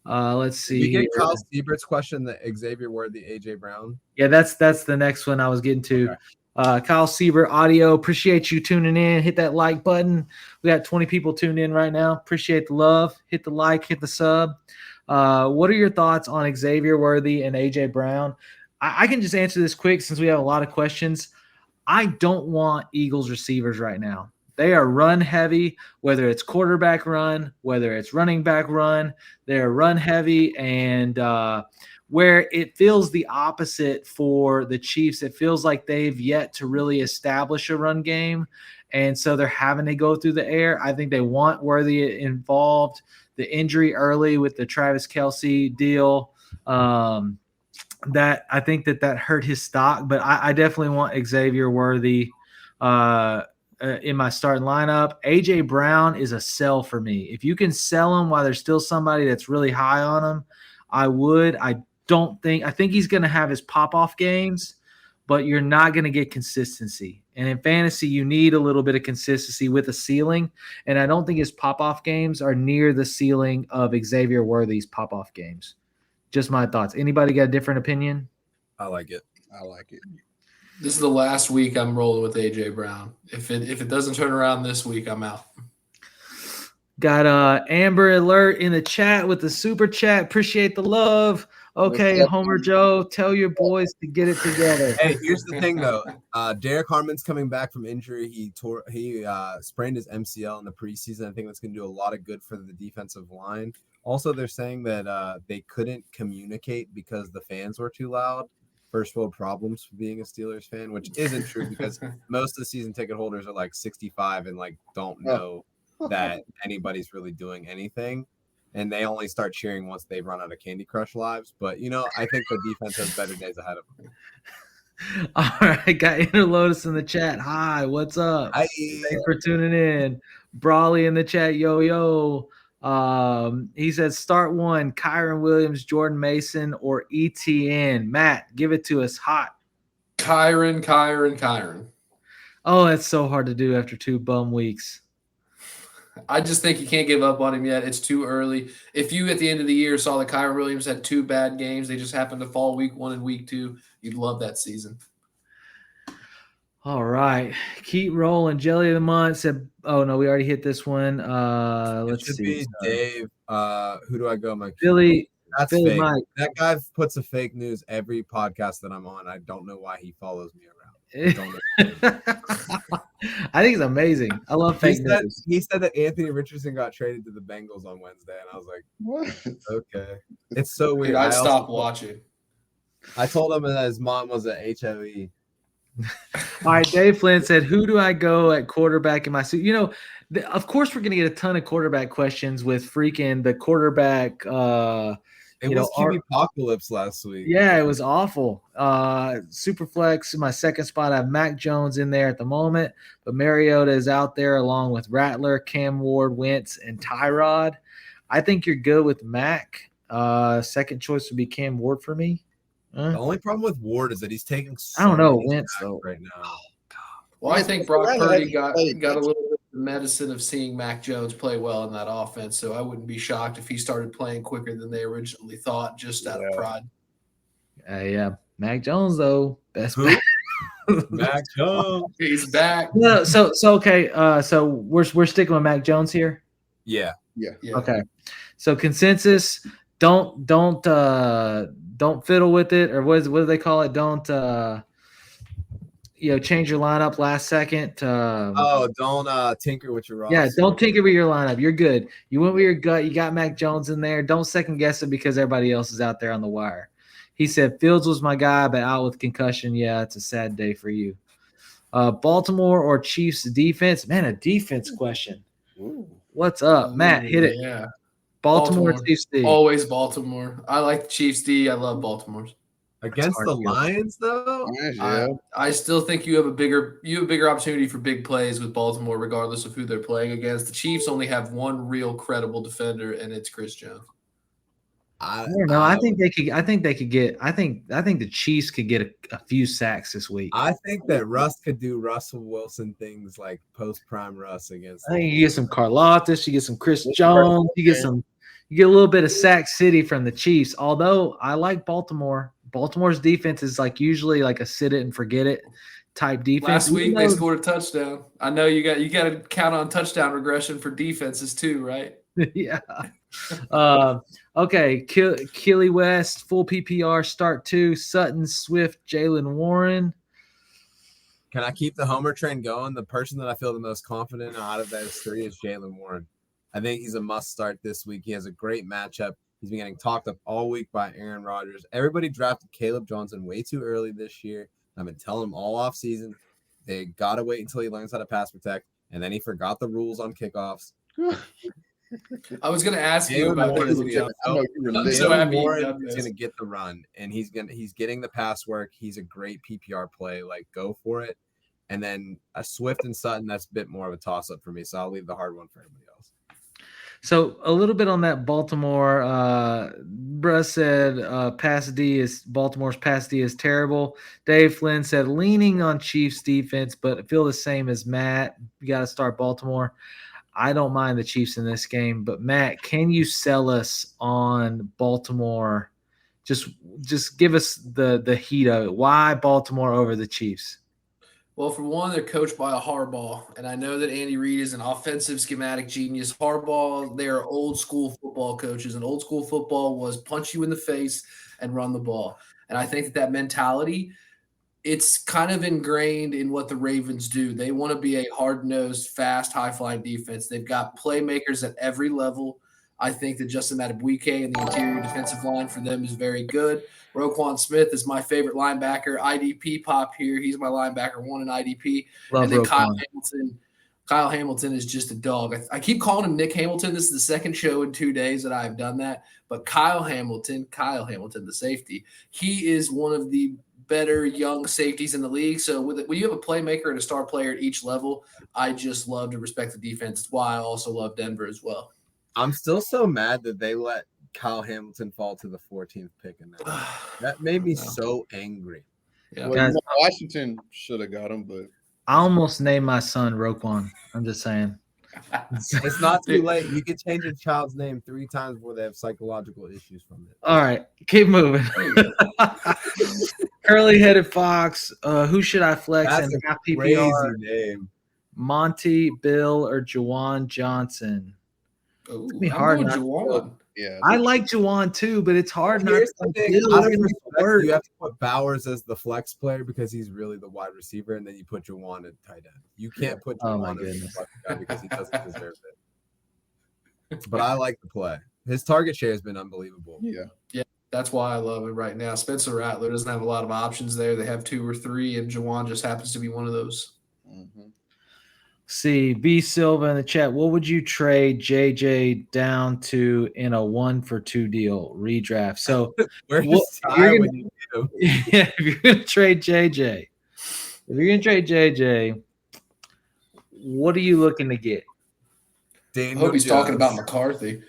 Let's see. You get here. Kyle Siebert's question, the Xavier Worthy, AJ Brown. Yeah, that's the next one I was getting to. Okay. Kyle Siebert audio. Appreciate you tuning in. Hit that like button. We got 20 people tuned in right now. Appreciate the love. Hit the like, hit the sub. What are your thoughts on Xavier Worthy and AJ Brown? I can just answer this quick since we have a lot of questions. I don't want Eagles receivers right now. They are run heavy, whether it's quarterback run, whether it's running back run. They're run heavy, and where it feels the opposite for the Chiefs, it feels like they've yet to really establish a run game, and so they're having to go through the air. I think they want Worthy involved. The injury early with the Travis Kelce deal, that I think that hurt his stock, but I definitely want Xavier Worthy in my starting lineup. AJ Brown is a sell for me. If you can sell him while there's still somebody that's really high on him, I would. I think he's going to have his pop-off games, but you're not going to get consistency. And in fantasy, you need a little bit of consistency with a ceiling, and I don't think his pop-off games are near the ceiling of Xavier Worthy's pop-off games. Just my thoughts. Anybody got a different opinion? I like it. This is the last week I'm rolling with AJ Brown. If it doesn't turn around this week, I'm out. Got Amber Alert in the chat with the super chat. Appreciate the love. Okay, Homer Joe, tell your boys to get it together. Hey, here's the thing though. Derek Harmon's coming back from injury. He sprained his MCL in the preseason. I think that's going to do a lot of good for the defensive line. Also, they're saying that they couldn't communicate because the fans were too loud. First world problems for being a Steelers fan, which isn't true because most of the season ticket holders are like 65 and like don't know that anybody's really doing anything. And they only start cheering once they run out of Candy Crush lives. But, I think the defense has better days ahead of them. All right. Got Inner Lotus in the chat. Hi, what's up? Hi. Thanks for tuning in. Brawley in the chat. Yo. He says, start one, Kyron Williams, Jordan Mason, or ETN. Matt, give it to us hot. Kyron. Oh, that's so hard to do after 2 bum weeks. I just think you can't give up on him yet. It's too early. If you at the end of the year saw that Kyron Williams had 2 bad games, they just happened to fall week 1 and week 2, you'd love that season. All right. Keep rolling. Jelly of the Month said, oh, no, we already hit this one. Let's see. Dave. Who do I go? Billy. That's Billy fake. Mike. That guy puts a fake news every podcast that I'm on. I don't know why he follows me around. I think it's amazing. I love fake news. He said that Anthony Richardson got traded to the Bengals on Wednesday, and I was like, what? Okay. It's so weird. Dude, I'd stop watching. I told him that his mom was at HOE. All right, Dave Flynn said, who do I go at quarterback in my suit? Of course we're going to get a ton of quarterback questions with freaking the quarterback. It was QB apocalypse last week. Yeah, it was awful. Superflex in my second spot. I have Mac Jones in there at the moment, but Mariota is out there along with Rattler, Cam Ward, Wentz, and Tyrod. I think you're good with Mac. Second choice would be Cam Ward for me. The only problem with Ward is that he's taking I don't know Wentz though right now. Oh, God. Well, I think Brock Purdy got a little bit of medicine of seeing Mac Jones play well in that offense, so I wouldn't be shocked if he started playing quicker than they originally thought, just out of pride. Yeah, Mac Jones though, best. Mac Jones, he's back. No, so okay. So we're sticking with Mac Jones here. Yeah. Okay. So consensus: don't fiddle with it, or what do they call it? Don't change your lineup last second. Don't tinker with your roster. Yeah, don't tinker with your lineup. You're good. You went with your gut. You got Mac Jones in there. Don't second guess it because everybody else is out there on the wire. He said Fields was my guy, but out with concussion. Yeah, it's a sad day for you. Baltimore or Chiefs defense? Man, a defense question. Ooh. What's up, Matt? Hit it. Yeah. Baltimore Chiefs D. Always Baltimore. I like the Chiefs D. I love Baltimore's. Against the Lions, though, I still think you have a bigger opportunity for big plays with Baltimore, regardless of who they're playing against. The Chiefs only have one real credible defender, and it's Chris Jones. I don't know. I think they could get. I think the Chiefs could get a few sacks this week. I think that Russ could do Russell Wilson things like post prime Russ against. I think you get some Karlaftis, you get some Chris Jones, you get a little bit of sack city from the Chiefs. Although I like Baltimore. Baltimore's defense is like usually like a sit it and forget it type defense. Last week they scored a touchdown. I know you got to count on touchdown regression for defenses too, right? Yeah. Okay. Keely West, full PPR, start 2. Sutton, Swift, Jalen Warren. Can I keep the homer train going? The person that I feel the most confident out of those 3 is Jalen Warren. I think he's a must start this week. He has a great matchup. He's been getting talked up all week by Aaron Rodgers. Everybody drafted Caleb Johnson way too early this year. I've been telling them all off season. They got to wait until he learns how to pass protect. And then he forgot the rules on kickoffs. I was going to ask you about Caleb Johnson. I'm so happy he's going to get the run, and he's getting the pass work. He's a great PPR play. Like, go for it. And then a Swift and Sutton, that's a bit more of a toss-up for me, so I'll leave the hard one for everybody else. So a little bit on that Baltimore. Bruss said Baltimore's pass D is terrible. Dave Flynn said leaning on Chiefs defense, but I feel the same as Matt. You got to start Baltimore. I don't mind the Chiefs in this game, but Matt, can you sell us on Baltimore? Just give us the heat of it. Why Baltimore over the Chiefs? Well, for one, they're coached by a Harbaugh, and I know that Andy Reid is an offensive schematic genius. Harbaugh, they are old school football coaches, and old school football was punch you in the face and run the ball. And I think that mentality, it's kind of ingrained in what the Ravens do. They want to be a hard-nosed, fast, high-flying defense. They've got playmakers at every level. I think that Justin Madubuike and the interior defensive line for them is very good. Roquan Smith is my favorite linebacker. IDP pop here. He's my linebacker 1 in IDP. Love and then Roquan. Kyle Hamilton is just a dog. I keep calling him Nick Hamilton. This is the second show in 2 days that I've done that. But Kyle Hamilton, the safety, he is one of the better young safeties in the league. So when you have a playmaker and a star player at each level, I just love to respect the defense. That's why I also love Denver as well. I'm still so mad that they let Kyle Hamilton fall to the 14th pick in that. That made me so angry. Yeah. Well, Washington should have got him, but I almost named my son Roquan. I'm just saying. It's not too late. You can change your child's name 3 times before they have psychological issues from it. All right, keep moving. Curly-headed fox. Who should I flex That's in half a PPR? crazy name. Monty, Bill, or Juwan Johnson? Ooh, It's hard not Juwan. yeah. I like Juwan too, but it's hard not Here's to the thing. Bill. Out of respect, you have to put Bowers as the flex player because he's really the wide receiver, and then you put Juwan at tight end. You can't put Oh, my Juwan as the goodness. flex guy because he doesn't deserve it. But I like the play. His target share has been unbelievable. Yeah. That's why I love it right now. Spencer Rattler doesn't have a lot of options there. They have 2 or 3, and Juwan just happens to be one of those. Mm-hmm. See, B Silva in the chat. What would you trade JJ down to in a 1-for-2 deal redraft? So Where's Ty Ty when when you need him? yeah, if you're gonna trade JJ, what are you looking to get? I hope he's talking about McCarthy.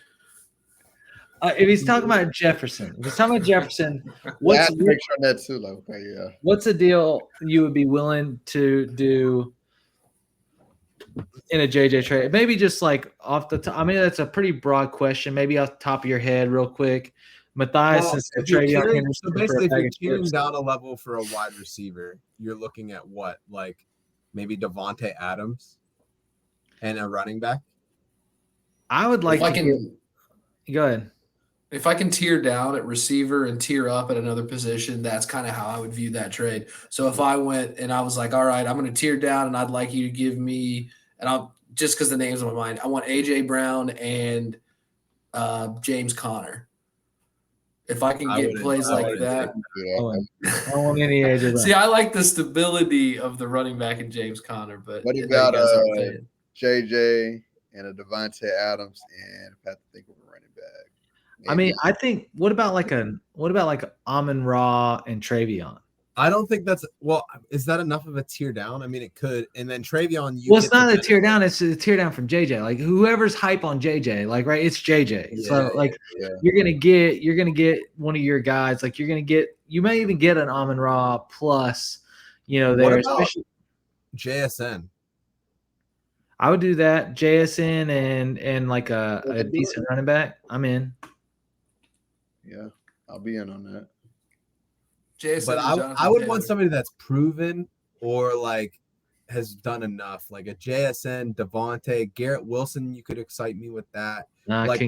If he's talking about Jefferson, what's Make sure that too. Like, okay, yeah. what's a deal you would be willing to do in a JJ trade? Maybe just like off the top. I mean, that's a pretty broad question. Maybe off the top of your head, real quick. Matthias is so basically, if you're tearing down a level for a wide receiver, you're looking at what, like maybe Devontae Adams and a running back. I would like go ahead. If I can tear down at receiver and tear up at another position, that's kind of how I would view that trade. So if I went and I was like, all right, I'm going to tear down and I'd like you to give me, and I'll just because the names on my mind, I want AJ Brown and James Conner. If I can get plays like that. I don't want any AJ Brown. See, I like the stability of the running back in James Conner, but What about JJ and a Devontae Adams, and I have to think of a running back. I mean, I think what about like Amon-Ra and Travion? I don't think that's is that enough of a tear down? I mean, it could, and then Travion. It's not a tear down; it's a tear down from JJ. Like whoever's hype on JJ, like right, it's JJ. Yeah, so like you're gonna get one of your guys. Like you may even get an Amon-Ra plus, there. What about JSN? I would do that. JSN and like a decent running back. I'm in. Yeah, I'll be in on that. But I would want somebody that's proven or like has done enough, like a JSN, Devontae, Garrett Wilson. You could excite me with that. Like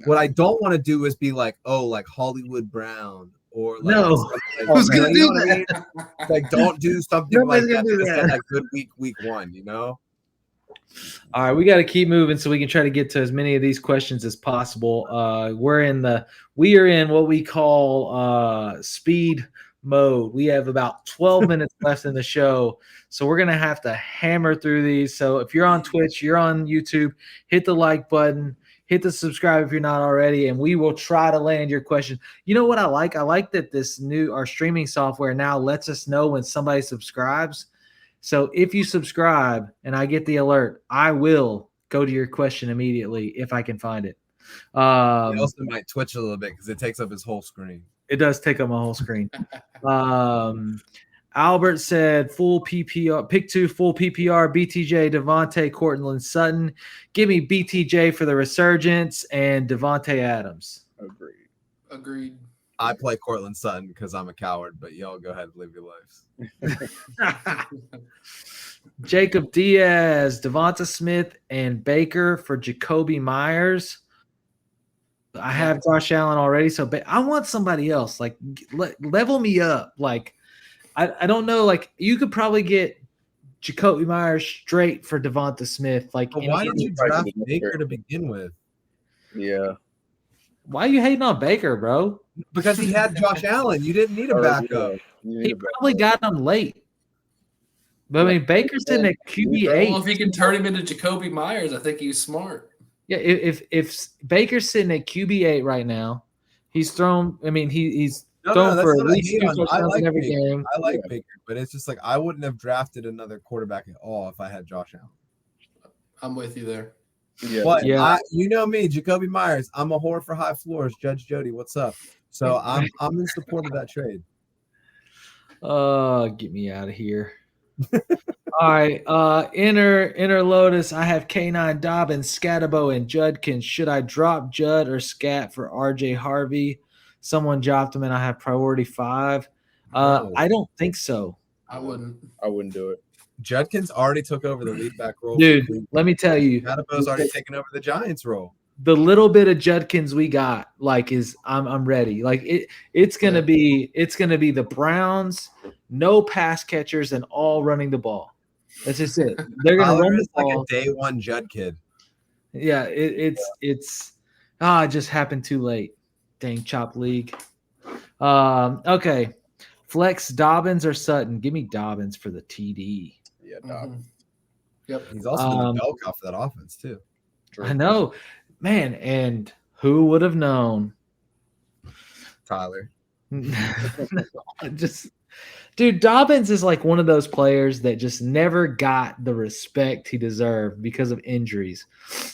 what I don't want to do is be like, like Hollywood Brown or like who's gonna do that? I mean? Like don't do something like that. Just get that good week one, All right, we got to keep moving so we can try to get to as many of these questions as possible. We are in what we call speed mode. We have about 12 minutes left in the show, so we're gonna have to hammer through these. So if you're on Twitch, you're on YouTube, hit the like button, hit the subscribe if you're not already, and we will try to land your question. You know what I like? I like that our streaming software now lets us know when somebody subscribes. So if you subscribe and I get the alert, I will go to your question immediately if I can find it. He also might twitch a little bit because it takes up his whole screen. It does take up my whole screen. Albert said full PPR, pick 2, full PPR, BTJ, Devontae, Courtland Sutton. Give me BTJ for the resurgence and Devontae Adams. Agreed. I play Courtland Sutton because I'm a coward, but y'all go ahead and live your lives. Jacob Diaz, Devonta Smith, and Baker for Jacoby Myers. I have Josh Allen already, so I want somebody else. Like, level me up. Like, I don't know. Like, you could probably get Jacoby Myers straight for Devonta Smith. Like, why did you draft Baker to begin with? Yeah. Why are you hating on Baker, bro? Because he had Josh Allen. You didn't need a backup. He probably got him late. But I mean, Baker's sitting at QB8. Well, if he can turn him into Jacoby Myers, I think he's smart. Yeah, if Baker's sitting at QB8 right now, he's thrown. I mean, he's thrown for at least 2 touchdowns in every game. I like Baker, but it's just like I wouldn't have drafted another quarterback at all if I had Josh Allen. I'm with you there. Yeah, but you know me, Jacoby Myers. I'm a whore for high floors. Judge Jody, what's up? So I'm in support of that trade. Get me out of here. All right. Inner Lotus. I have K9, Dobbins, Scatabo, and Judkins. Should I drop Judd or Scat for RJ Harvey? Someone dropped him, and I have priority 5. I don't think so. I wouldn't do it. Judkins already took over the lead back role. Dude, let me tell you. Scatabo's already taken over the Giants role. The little bit of Judkins we got, like, I'm ready. Like it's gonna be the Browns, no pass catchers, and all running the ball. That's just it. They're gonna run the ball. Like a day one Judd kid. Yeah, it just happened too late. Dang, chop league. Okay. Flex Dobbins or Sutton? Give me Dobbins for the TD. Yeah, Dobbins. Yep. He's also the bell cow for that offense too. I know. Man, and who would have known? Tyler. Dude, Dobbins is like one of those players that just never got the respect he deserved because of injuries.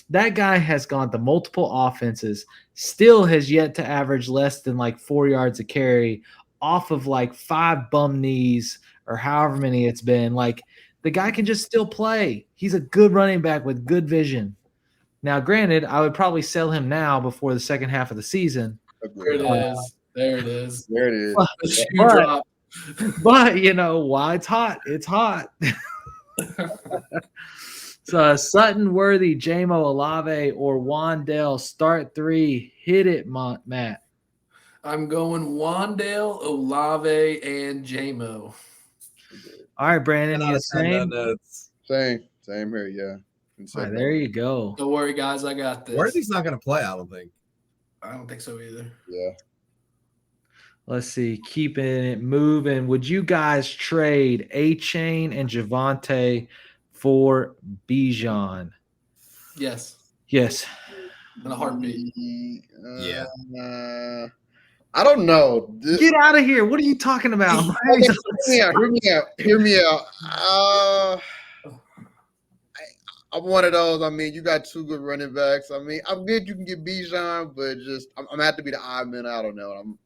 That guy has gone to multiple offenses, still has yet to average less than like 4 yards a carry off of like 5 bum knees or however many it's been. Like, the guy can just still play. He's a good running back with good vision. Now, granted, I would probably sell him now before the second half of the season. There it is. But you know why it's hot? It's hot. So Sutton, Worthy, Jamo, Olave, or Wandale, start 3. Hit it, Matt. I'm going Wandale, Olave, and Jamo. All right, Brandon, you the same? Same here, yeah. All right, there you go. Don't worry, guys. I got this. Worthy's not going to play, I don't think. I don't think so either. Yeah. Let's see. Keeping it moving. Would you guys trade A-Chain and Javonte for Bijan? Yes. Yes. In a heartbeat. Yeah. I don't know. Get out of here. What are you talking about? Hear me out. I'm one of those. I mean, you got two good running backs. I mean, I'm good. You can get Bijan, but just I'm gonna have to be the odd man. I don't know.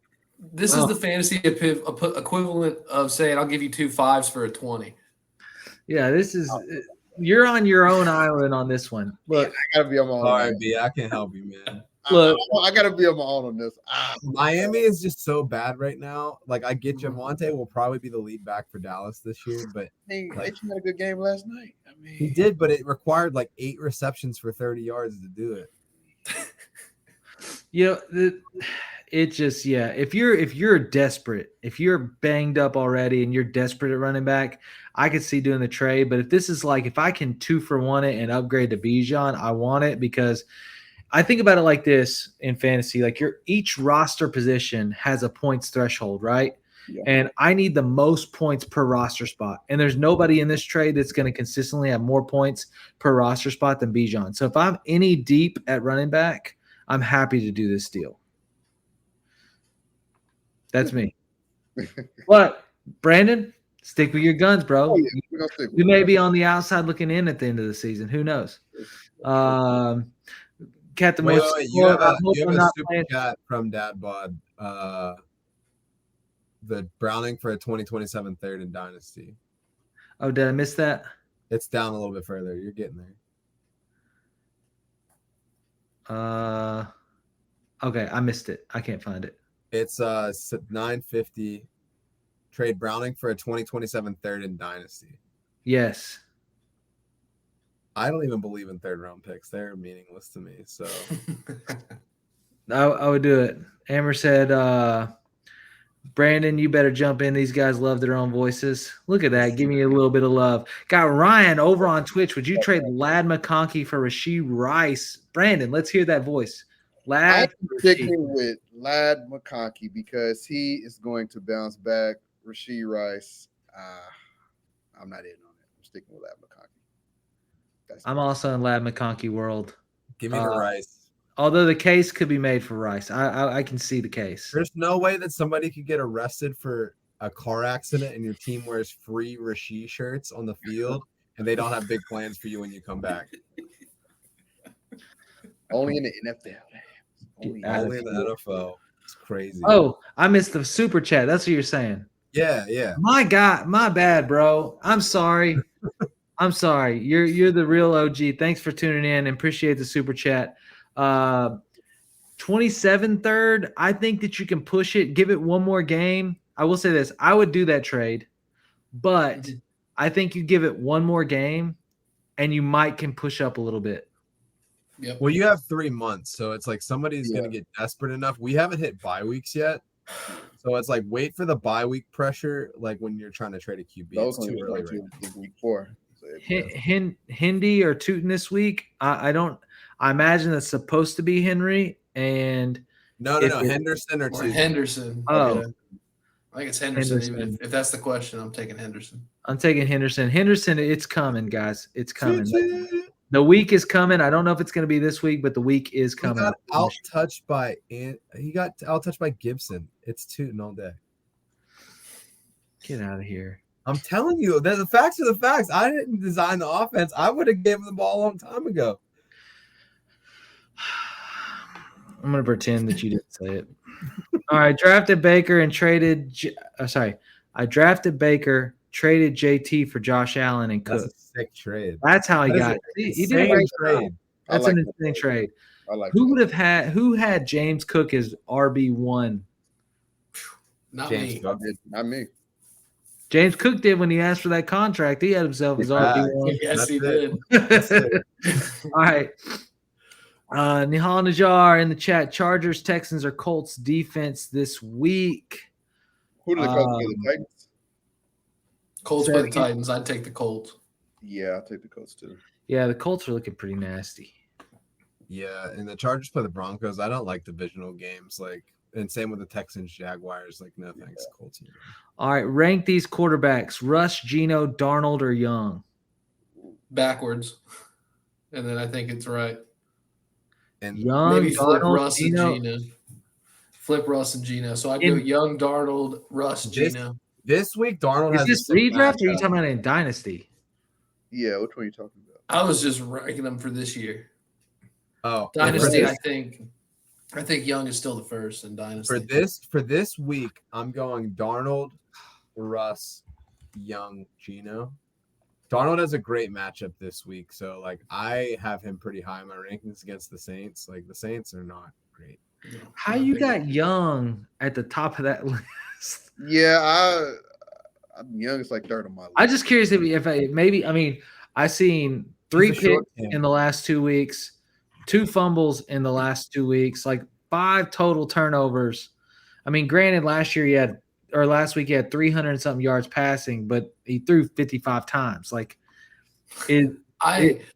This is the fantasy equivalent of saying I'll give you 2 5s for a 20. Yeah, this is you're on your own island on this one. Look, I gotta be on my own. All right, B, I can help you, man. Look, I gotta be on my own on this. Miami is just so bad right now. Like, I get Javonte will probably be the lead back for Dallas this year, but They had a good game last night. I mean, he did, but it required like 8 receptions for 30 yards to do it. you know, it just if you're desperate, if you're banged up already and you're desperate at running back, I could see doing the trade. But if this is like if I can 2-for-1 it and upgrade to Bijan, I want it because I think about it like this in fantasy. Like each roster position has a points threshold, right? Yeah. And I need the most points per roster spot. And there's nobody in this trade that's going to consistently have more points per roster spot than Bijan. So if I'm any deep at running back, I'm happy to do this deal. That's me. But Brandon, stick with your guns, bro. Oh, yeah. We may be on the outside looking in at the end of the season. Who knows? Captain, you have a super chat from Dad Bod. The Browning for a 2027 third in Dynasty. Oh, did I miss that? It's down a little bit further. You're getting there. Okay, I missed it. I can't find it. It's 950. Trade Browning for a 2027 third in Dynasty. Yes. I don't even believe in third round picks. They're meaningless to me. So I would do it. Amber said, Brandon, you better jump in. These guys love their own voices. Look at that. Give me a little bit of love. Got Ryan over on Twitch. Would you trade Lad McConkey for Rashee Rice? Brandon, let's hear that voice. I'm sticking with Lad McConkey because he is going to bounce back. Rashee Rice, I'm not in on it. I'm sticking with Lad McConkey. I'm also in Lad McConkey world. Give me the Rice. Although the case could be made for Rice. I can see the case. There's no way that somebody could get arrested for a car accident and your team wears free Rashee shirts on the field and they don't have big plans for you when you come back. Only in the NFL. Only in the NFL. It's crazy. Oh, I missed the super chat. That's what you're saying. Yeah. My God, my bad, bro. I'm sorry. I'm sorry. You're the real OG. Thanks for tuning in and appreciate the super chat. 27 third. I think that you can push it. Give it one more game. I will say this. I would do that trade, but I think you give it one more game and you might can push up a little bit. Yep. Well, you have 3 months, so it's like somebody's going to get desperate enough. We haven't hit bye weeks yet. So it's like wait for the bye week pressure, like when you're trying to trade a QB. It's too early right week 4. Hindi or Tootin this week. I imagine that's supposed to be Henry and no, Henderson or Tootin. Henderson. Oh, yeah. I think it's Henderson. Even if that's the question, I'm taking Henderson. I'm taking Henderson. Henderson, it's coming, guys. It's coming. The week is coming. I don't know if it's going to be this week, but the week is coming. He got out-touched by Gibson. It's Tootin all day. Get out of here. I'm telling you, the facts are the facts. I didn't design the offense. I would have given the ball a long time ago. I'm going to pretend that you didn't say it. All right, drafted Baker and traded I drafted Baker, traded JT for Josh Allen and Cook. That's a sick trade. That's how he got it. He did a great trade. That's an insane trade. Who had James Cook as RB1? Not me. James Cook did when he asked for that contract. He had himself as RB1. Yes, he did. All right. Nihal Najjar in the chat. Chargers, Texans, or Colts defense this week. Who do the Colts get? The Titans? Colts by the Titans. I'd take the Colts. Yeah, I'll take the Colts too. Yeah, the Colts are looking pretty nasty. Yeah, and the Chargers play the Broncos. I don't like divisional games. And same with the Texans, Jaguars. No thanks, Colts. All right, rank these quarterbacks: Russ, Geno, Darnold, or Young. Backwards. and then I think it's right. And Young, Maybe flip Darnold, Russ Geno. and Geno. Flip Russ and Geno. So I'd go Young, Darnold, Russ, Geno. this week, Darnold Is has this a sick redraft or are you matchup. talking about in Dynasty? Yeah, which one are you talking about? I was just ranking them for this year. Oh, Dynasty, I think Young is still the first in Dynasty. For this week, I'm going Darnold, Russ, Young, Geno. Darnold has a great matchup this week, so like I have him pretty high in my rankings against the Saints. Like the Saints are not great. How you got Young at the top of that list? Yeah, I'm Young. It's like third on my list. I'm just curious if I seen 3 picks in the last 2 weeks, 2 fumbles in the last 2 weeks, like 5 total turnovers. I mean, granted, last week he had 300 and something yards passing, but he threw 55 times. Like,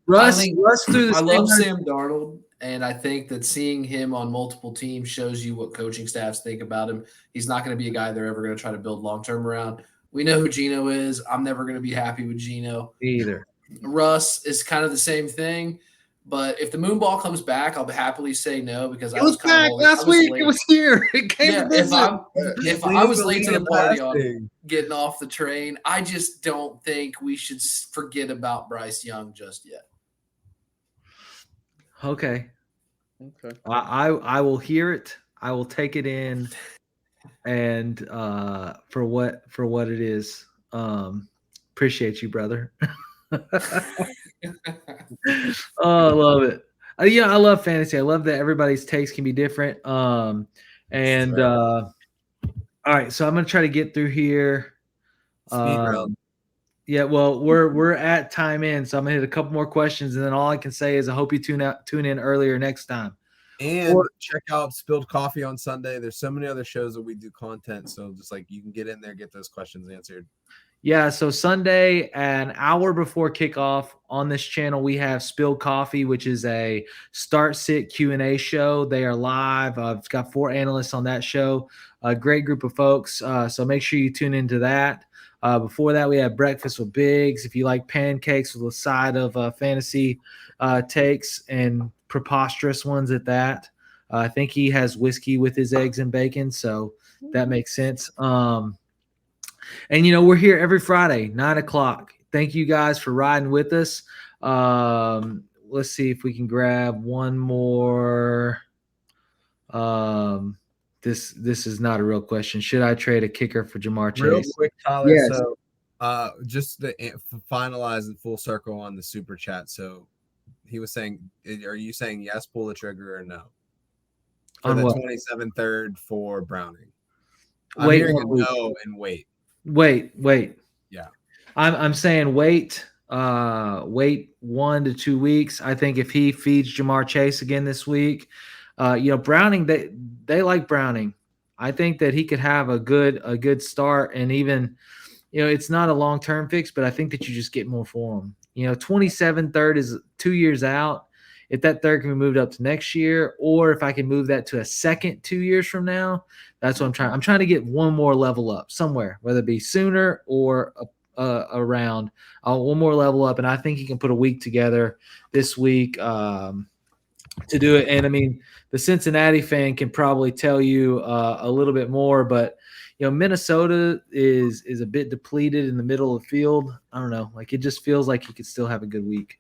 Russ threw the I love same Sam Darnold, and I think that seeing him on multiple teams shows you what coaching staffs think about him. He's not going to be a guy they're ever going to try to build long-term around. We know who Geno is. I'm never going to be happy with Geno. either. Russ is kind of the same thing. But if the moon ball comes back, I'll happily say no because It was back last week. It was here. It came to visit. If I was late to the party on getting off the train, I just don't think we should forget about Bryce Young just yet. Okay. I will hear it. I will take it in, and for what it is. Appreciate you, brother. Oh, I love it. I love fantasy. I love that everybody's takes can be different. All right, so I'm gonna try to get through here. Speed round. Yeah, well, we're at time in, so I'm gonna hit a couple more questions, and then all I can say is I hope you tune in earlier next time. And check out Spilled Coffee on Sunday. There's so many other shows that we do content, so just like you can get in there, get those questions answered. Yeah, so Sunday, an hour before kickoff on this channel, we have Spilled Coffee, which is a start-sit Q&A show. They are live. I've got 4 analysts on that show. A great group of folks, so make sure you tune into that. Before that, we have Breakfast with Biggs. If you like pancakes with a side of fantasy takes and preposterous ones at that. I think he has whiskey with his eggs and bacon, so that makes sense. And, we're here every Friday, 9 o'clock. Thank you guys for riding with us. Let's see if we can grab one more. This is not a real question. Should I trade a kicker for Jamar Chase? Real quick, Tyler. Yes. So, just to finalize in full circle on the super chat. So, he was saying, are you saying yes, pull the trigger, or no? For the 27 third for Browning. I'm hearing a no and wait. Wait. Yeah. I'm saying wait 1 to 2 weeks. I think if he feeds Jamar Chase again this week, Browning, they like Browning. I think that he could have a good start, and even, it's not a long-term fix, but I think that you just get more for him. 27 third is 2 years out. If that third can be moved up to next year, or if I can move that to a second 2 years from now, that's what I'm trying. I'm trying to get one more level up somewhere, whether it be sooner or around one more level up. And I think he can put a week together this week to do it. And I mean, the Cincinnati fan can probably tell you a little bit more, but Minnesota is a bit depleted in the middle of the field. I don't know. Like, it just feels like he could still have a good week.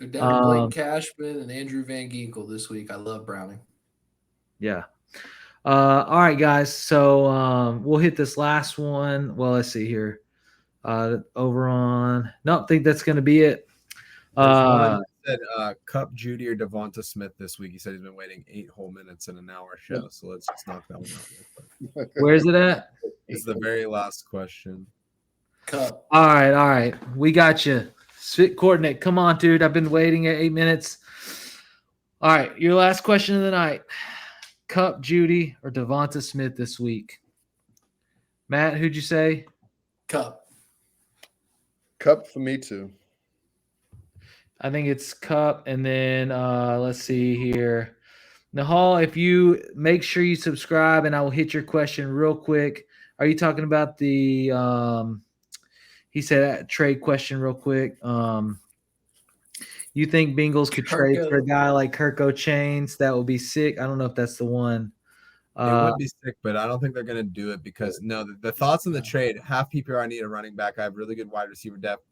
They're down to Blake Cashman and Andrew Van Ginkel this week. I love Browning. Yeah. All right, guys. So we'll hit this last one. Well, let's see here. Over on. No, I think that's going to be it. Said Cup, Judy, or Devonta Smith this week. He said he's been waiting 8 whole minutes in an hour show. So let's just knock that one out. Where's it at? It's the very last question. Cup. All right. We got you. Spit coordinate. Come on, dude. I've been waiting at 8 minutes. All right. Your last question of the night. Cup, Judy, or Devonta Smith this week? Matt, who'd you say? Cup. Cup for me too. I think it's Cup. And then let's see here. Nahal, if you make sure you subscribe, and I will hit your question real quick. Are you talking about the he said trade question real quick. You think Bengals could trade for a guy like Kirko Chains? That would be sick. I don't know if that's the one. It would be sick, but I don't think they're going to do it because the thoughts on the trade, half PPR, I need a running back. I have really good wide receiver depth.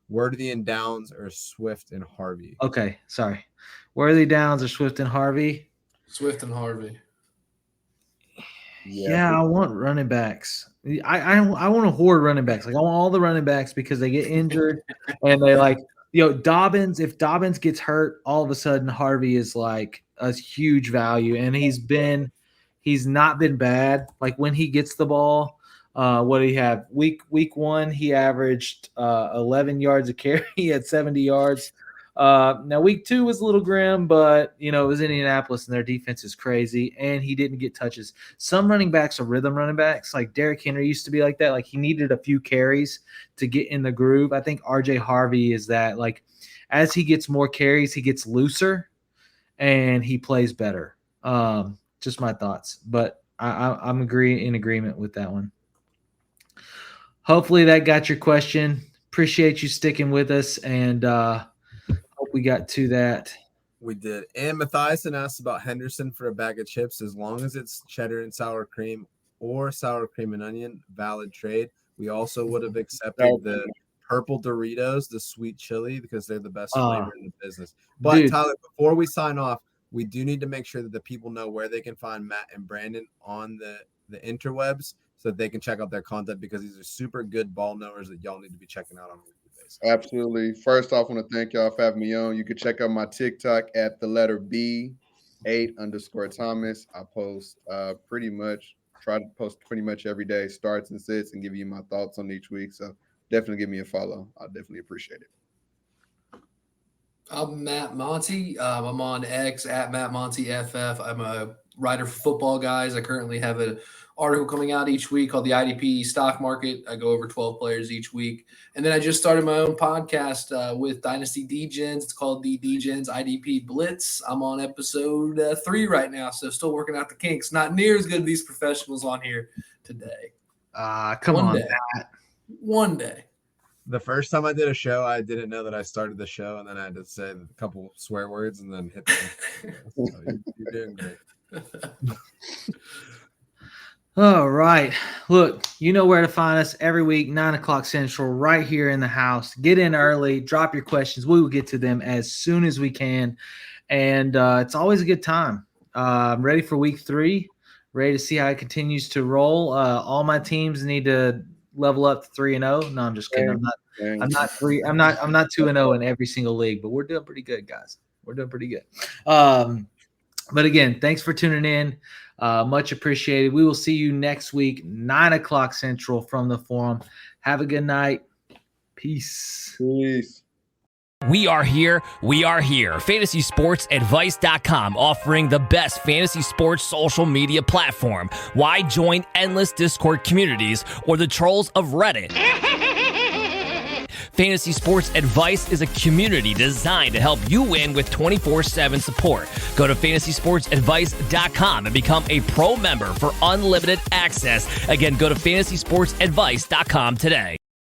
Worthy and Downs or Swift and Harvey. Okay, sorry. Worthy, Downs or Swift and Harvey? Swift and Harvey. Yeah, I want running backs. I want to hoard running backs. Like I want all the running backs because they get injured and they like Dobbins. If Dobbins gets hurt, all of a sudden Harvey is like a huge value, and he's not been bad. Like when he gets the ball. What did he have? Week 1, he averaged 11 yards a carry. He had 70 yards. Now week 2 was a little grim, but it was Indianapolis and their defense is crazy, and he didn't get touches. Some running backs are rhythm running backs. Like Derrick Henry used to be like that. Like he needed a few carries to get in the groove. I think RJ Harvey is that. Like as he gets more carries, he gets looser and he plays better. Just my thoughts, but I'm in agreement with that one. Hopefully that got your question. Appreciate you sticking with us, and hope we got to that. We did. And Mathiasen asked about Henderson for a bag of chips. As long as it's cheddar and sour cream or sour cream and onion, valid trade. We also would have accepted the purple Doritos, the sweet chili, because they're the best flavor in the business. But dude, Tyler, before we sign off, we do need to make sure that the people know where they can find Matt and Brandon on the interwebs, so that they can check out their content, because these are super good ball knowers that y'all need to be checking out on a weekly basis. Absolutely. First off, I want to thank y'all for having me on. You can check out my TikTok at the letter B8_Thomas. I post try to post pretty much every day, starts and sits, and give you my thoughts on each week. So definitely give me a follow. I'll definitely appreciate it. I'm Matt Monty. I'm on X at Matt Monty FF. I'm a writer for Football Guys. I currently have an article coming out each week called the IDP Stock Market. I go over 12 players each week. And then I just started my own podcast with Dynasty DGens. It's called the DGens IDP Blitz. I'm on episode 3 right now, so still working out the kinks. Not near as good as these professionals on here today. Come on, Matt. One day. The first time I did a show, I didn't know that I started the show, and then I had to say a couple swear words and then hit them. So you're doing great. All right. Look, you know where to find us every week, 9:00 Central, right here in the house. Get in early, drop your questions. We will get to them as soon as we can. And it's always a good time. I'm ready for week 3, ready to see how it continues to roll. All my teams need to level up to 3-0. No, I'm just kidding. I'm not 2-0 in every single league, but we're doing pretty good, guys. We're doing pretty good. But again, thanks for tuning in. Much appreciated. We will see you next week, 9:00 Central from the forum. Have a good night. Peace. We are here. FantasySportsAdvice.com, offering the best fantasy sports social media platform. Why join endless Discord communities or the trolls of Reddit? Fantasy Sports Advice is a community designed to help you win with 24/7 support. Go to FantasySportsAdvice.com and become a pro member for unlimited access. Again, go to FantasySportsAdvice.com today.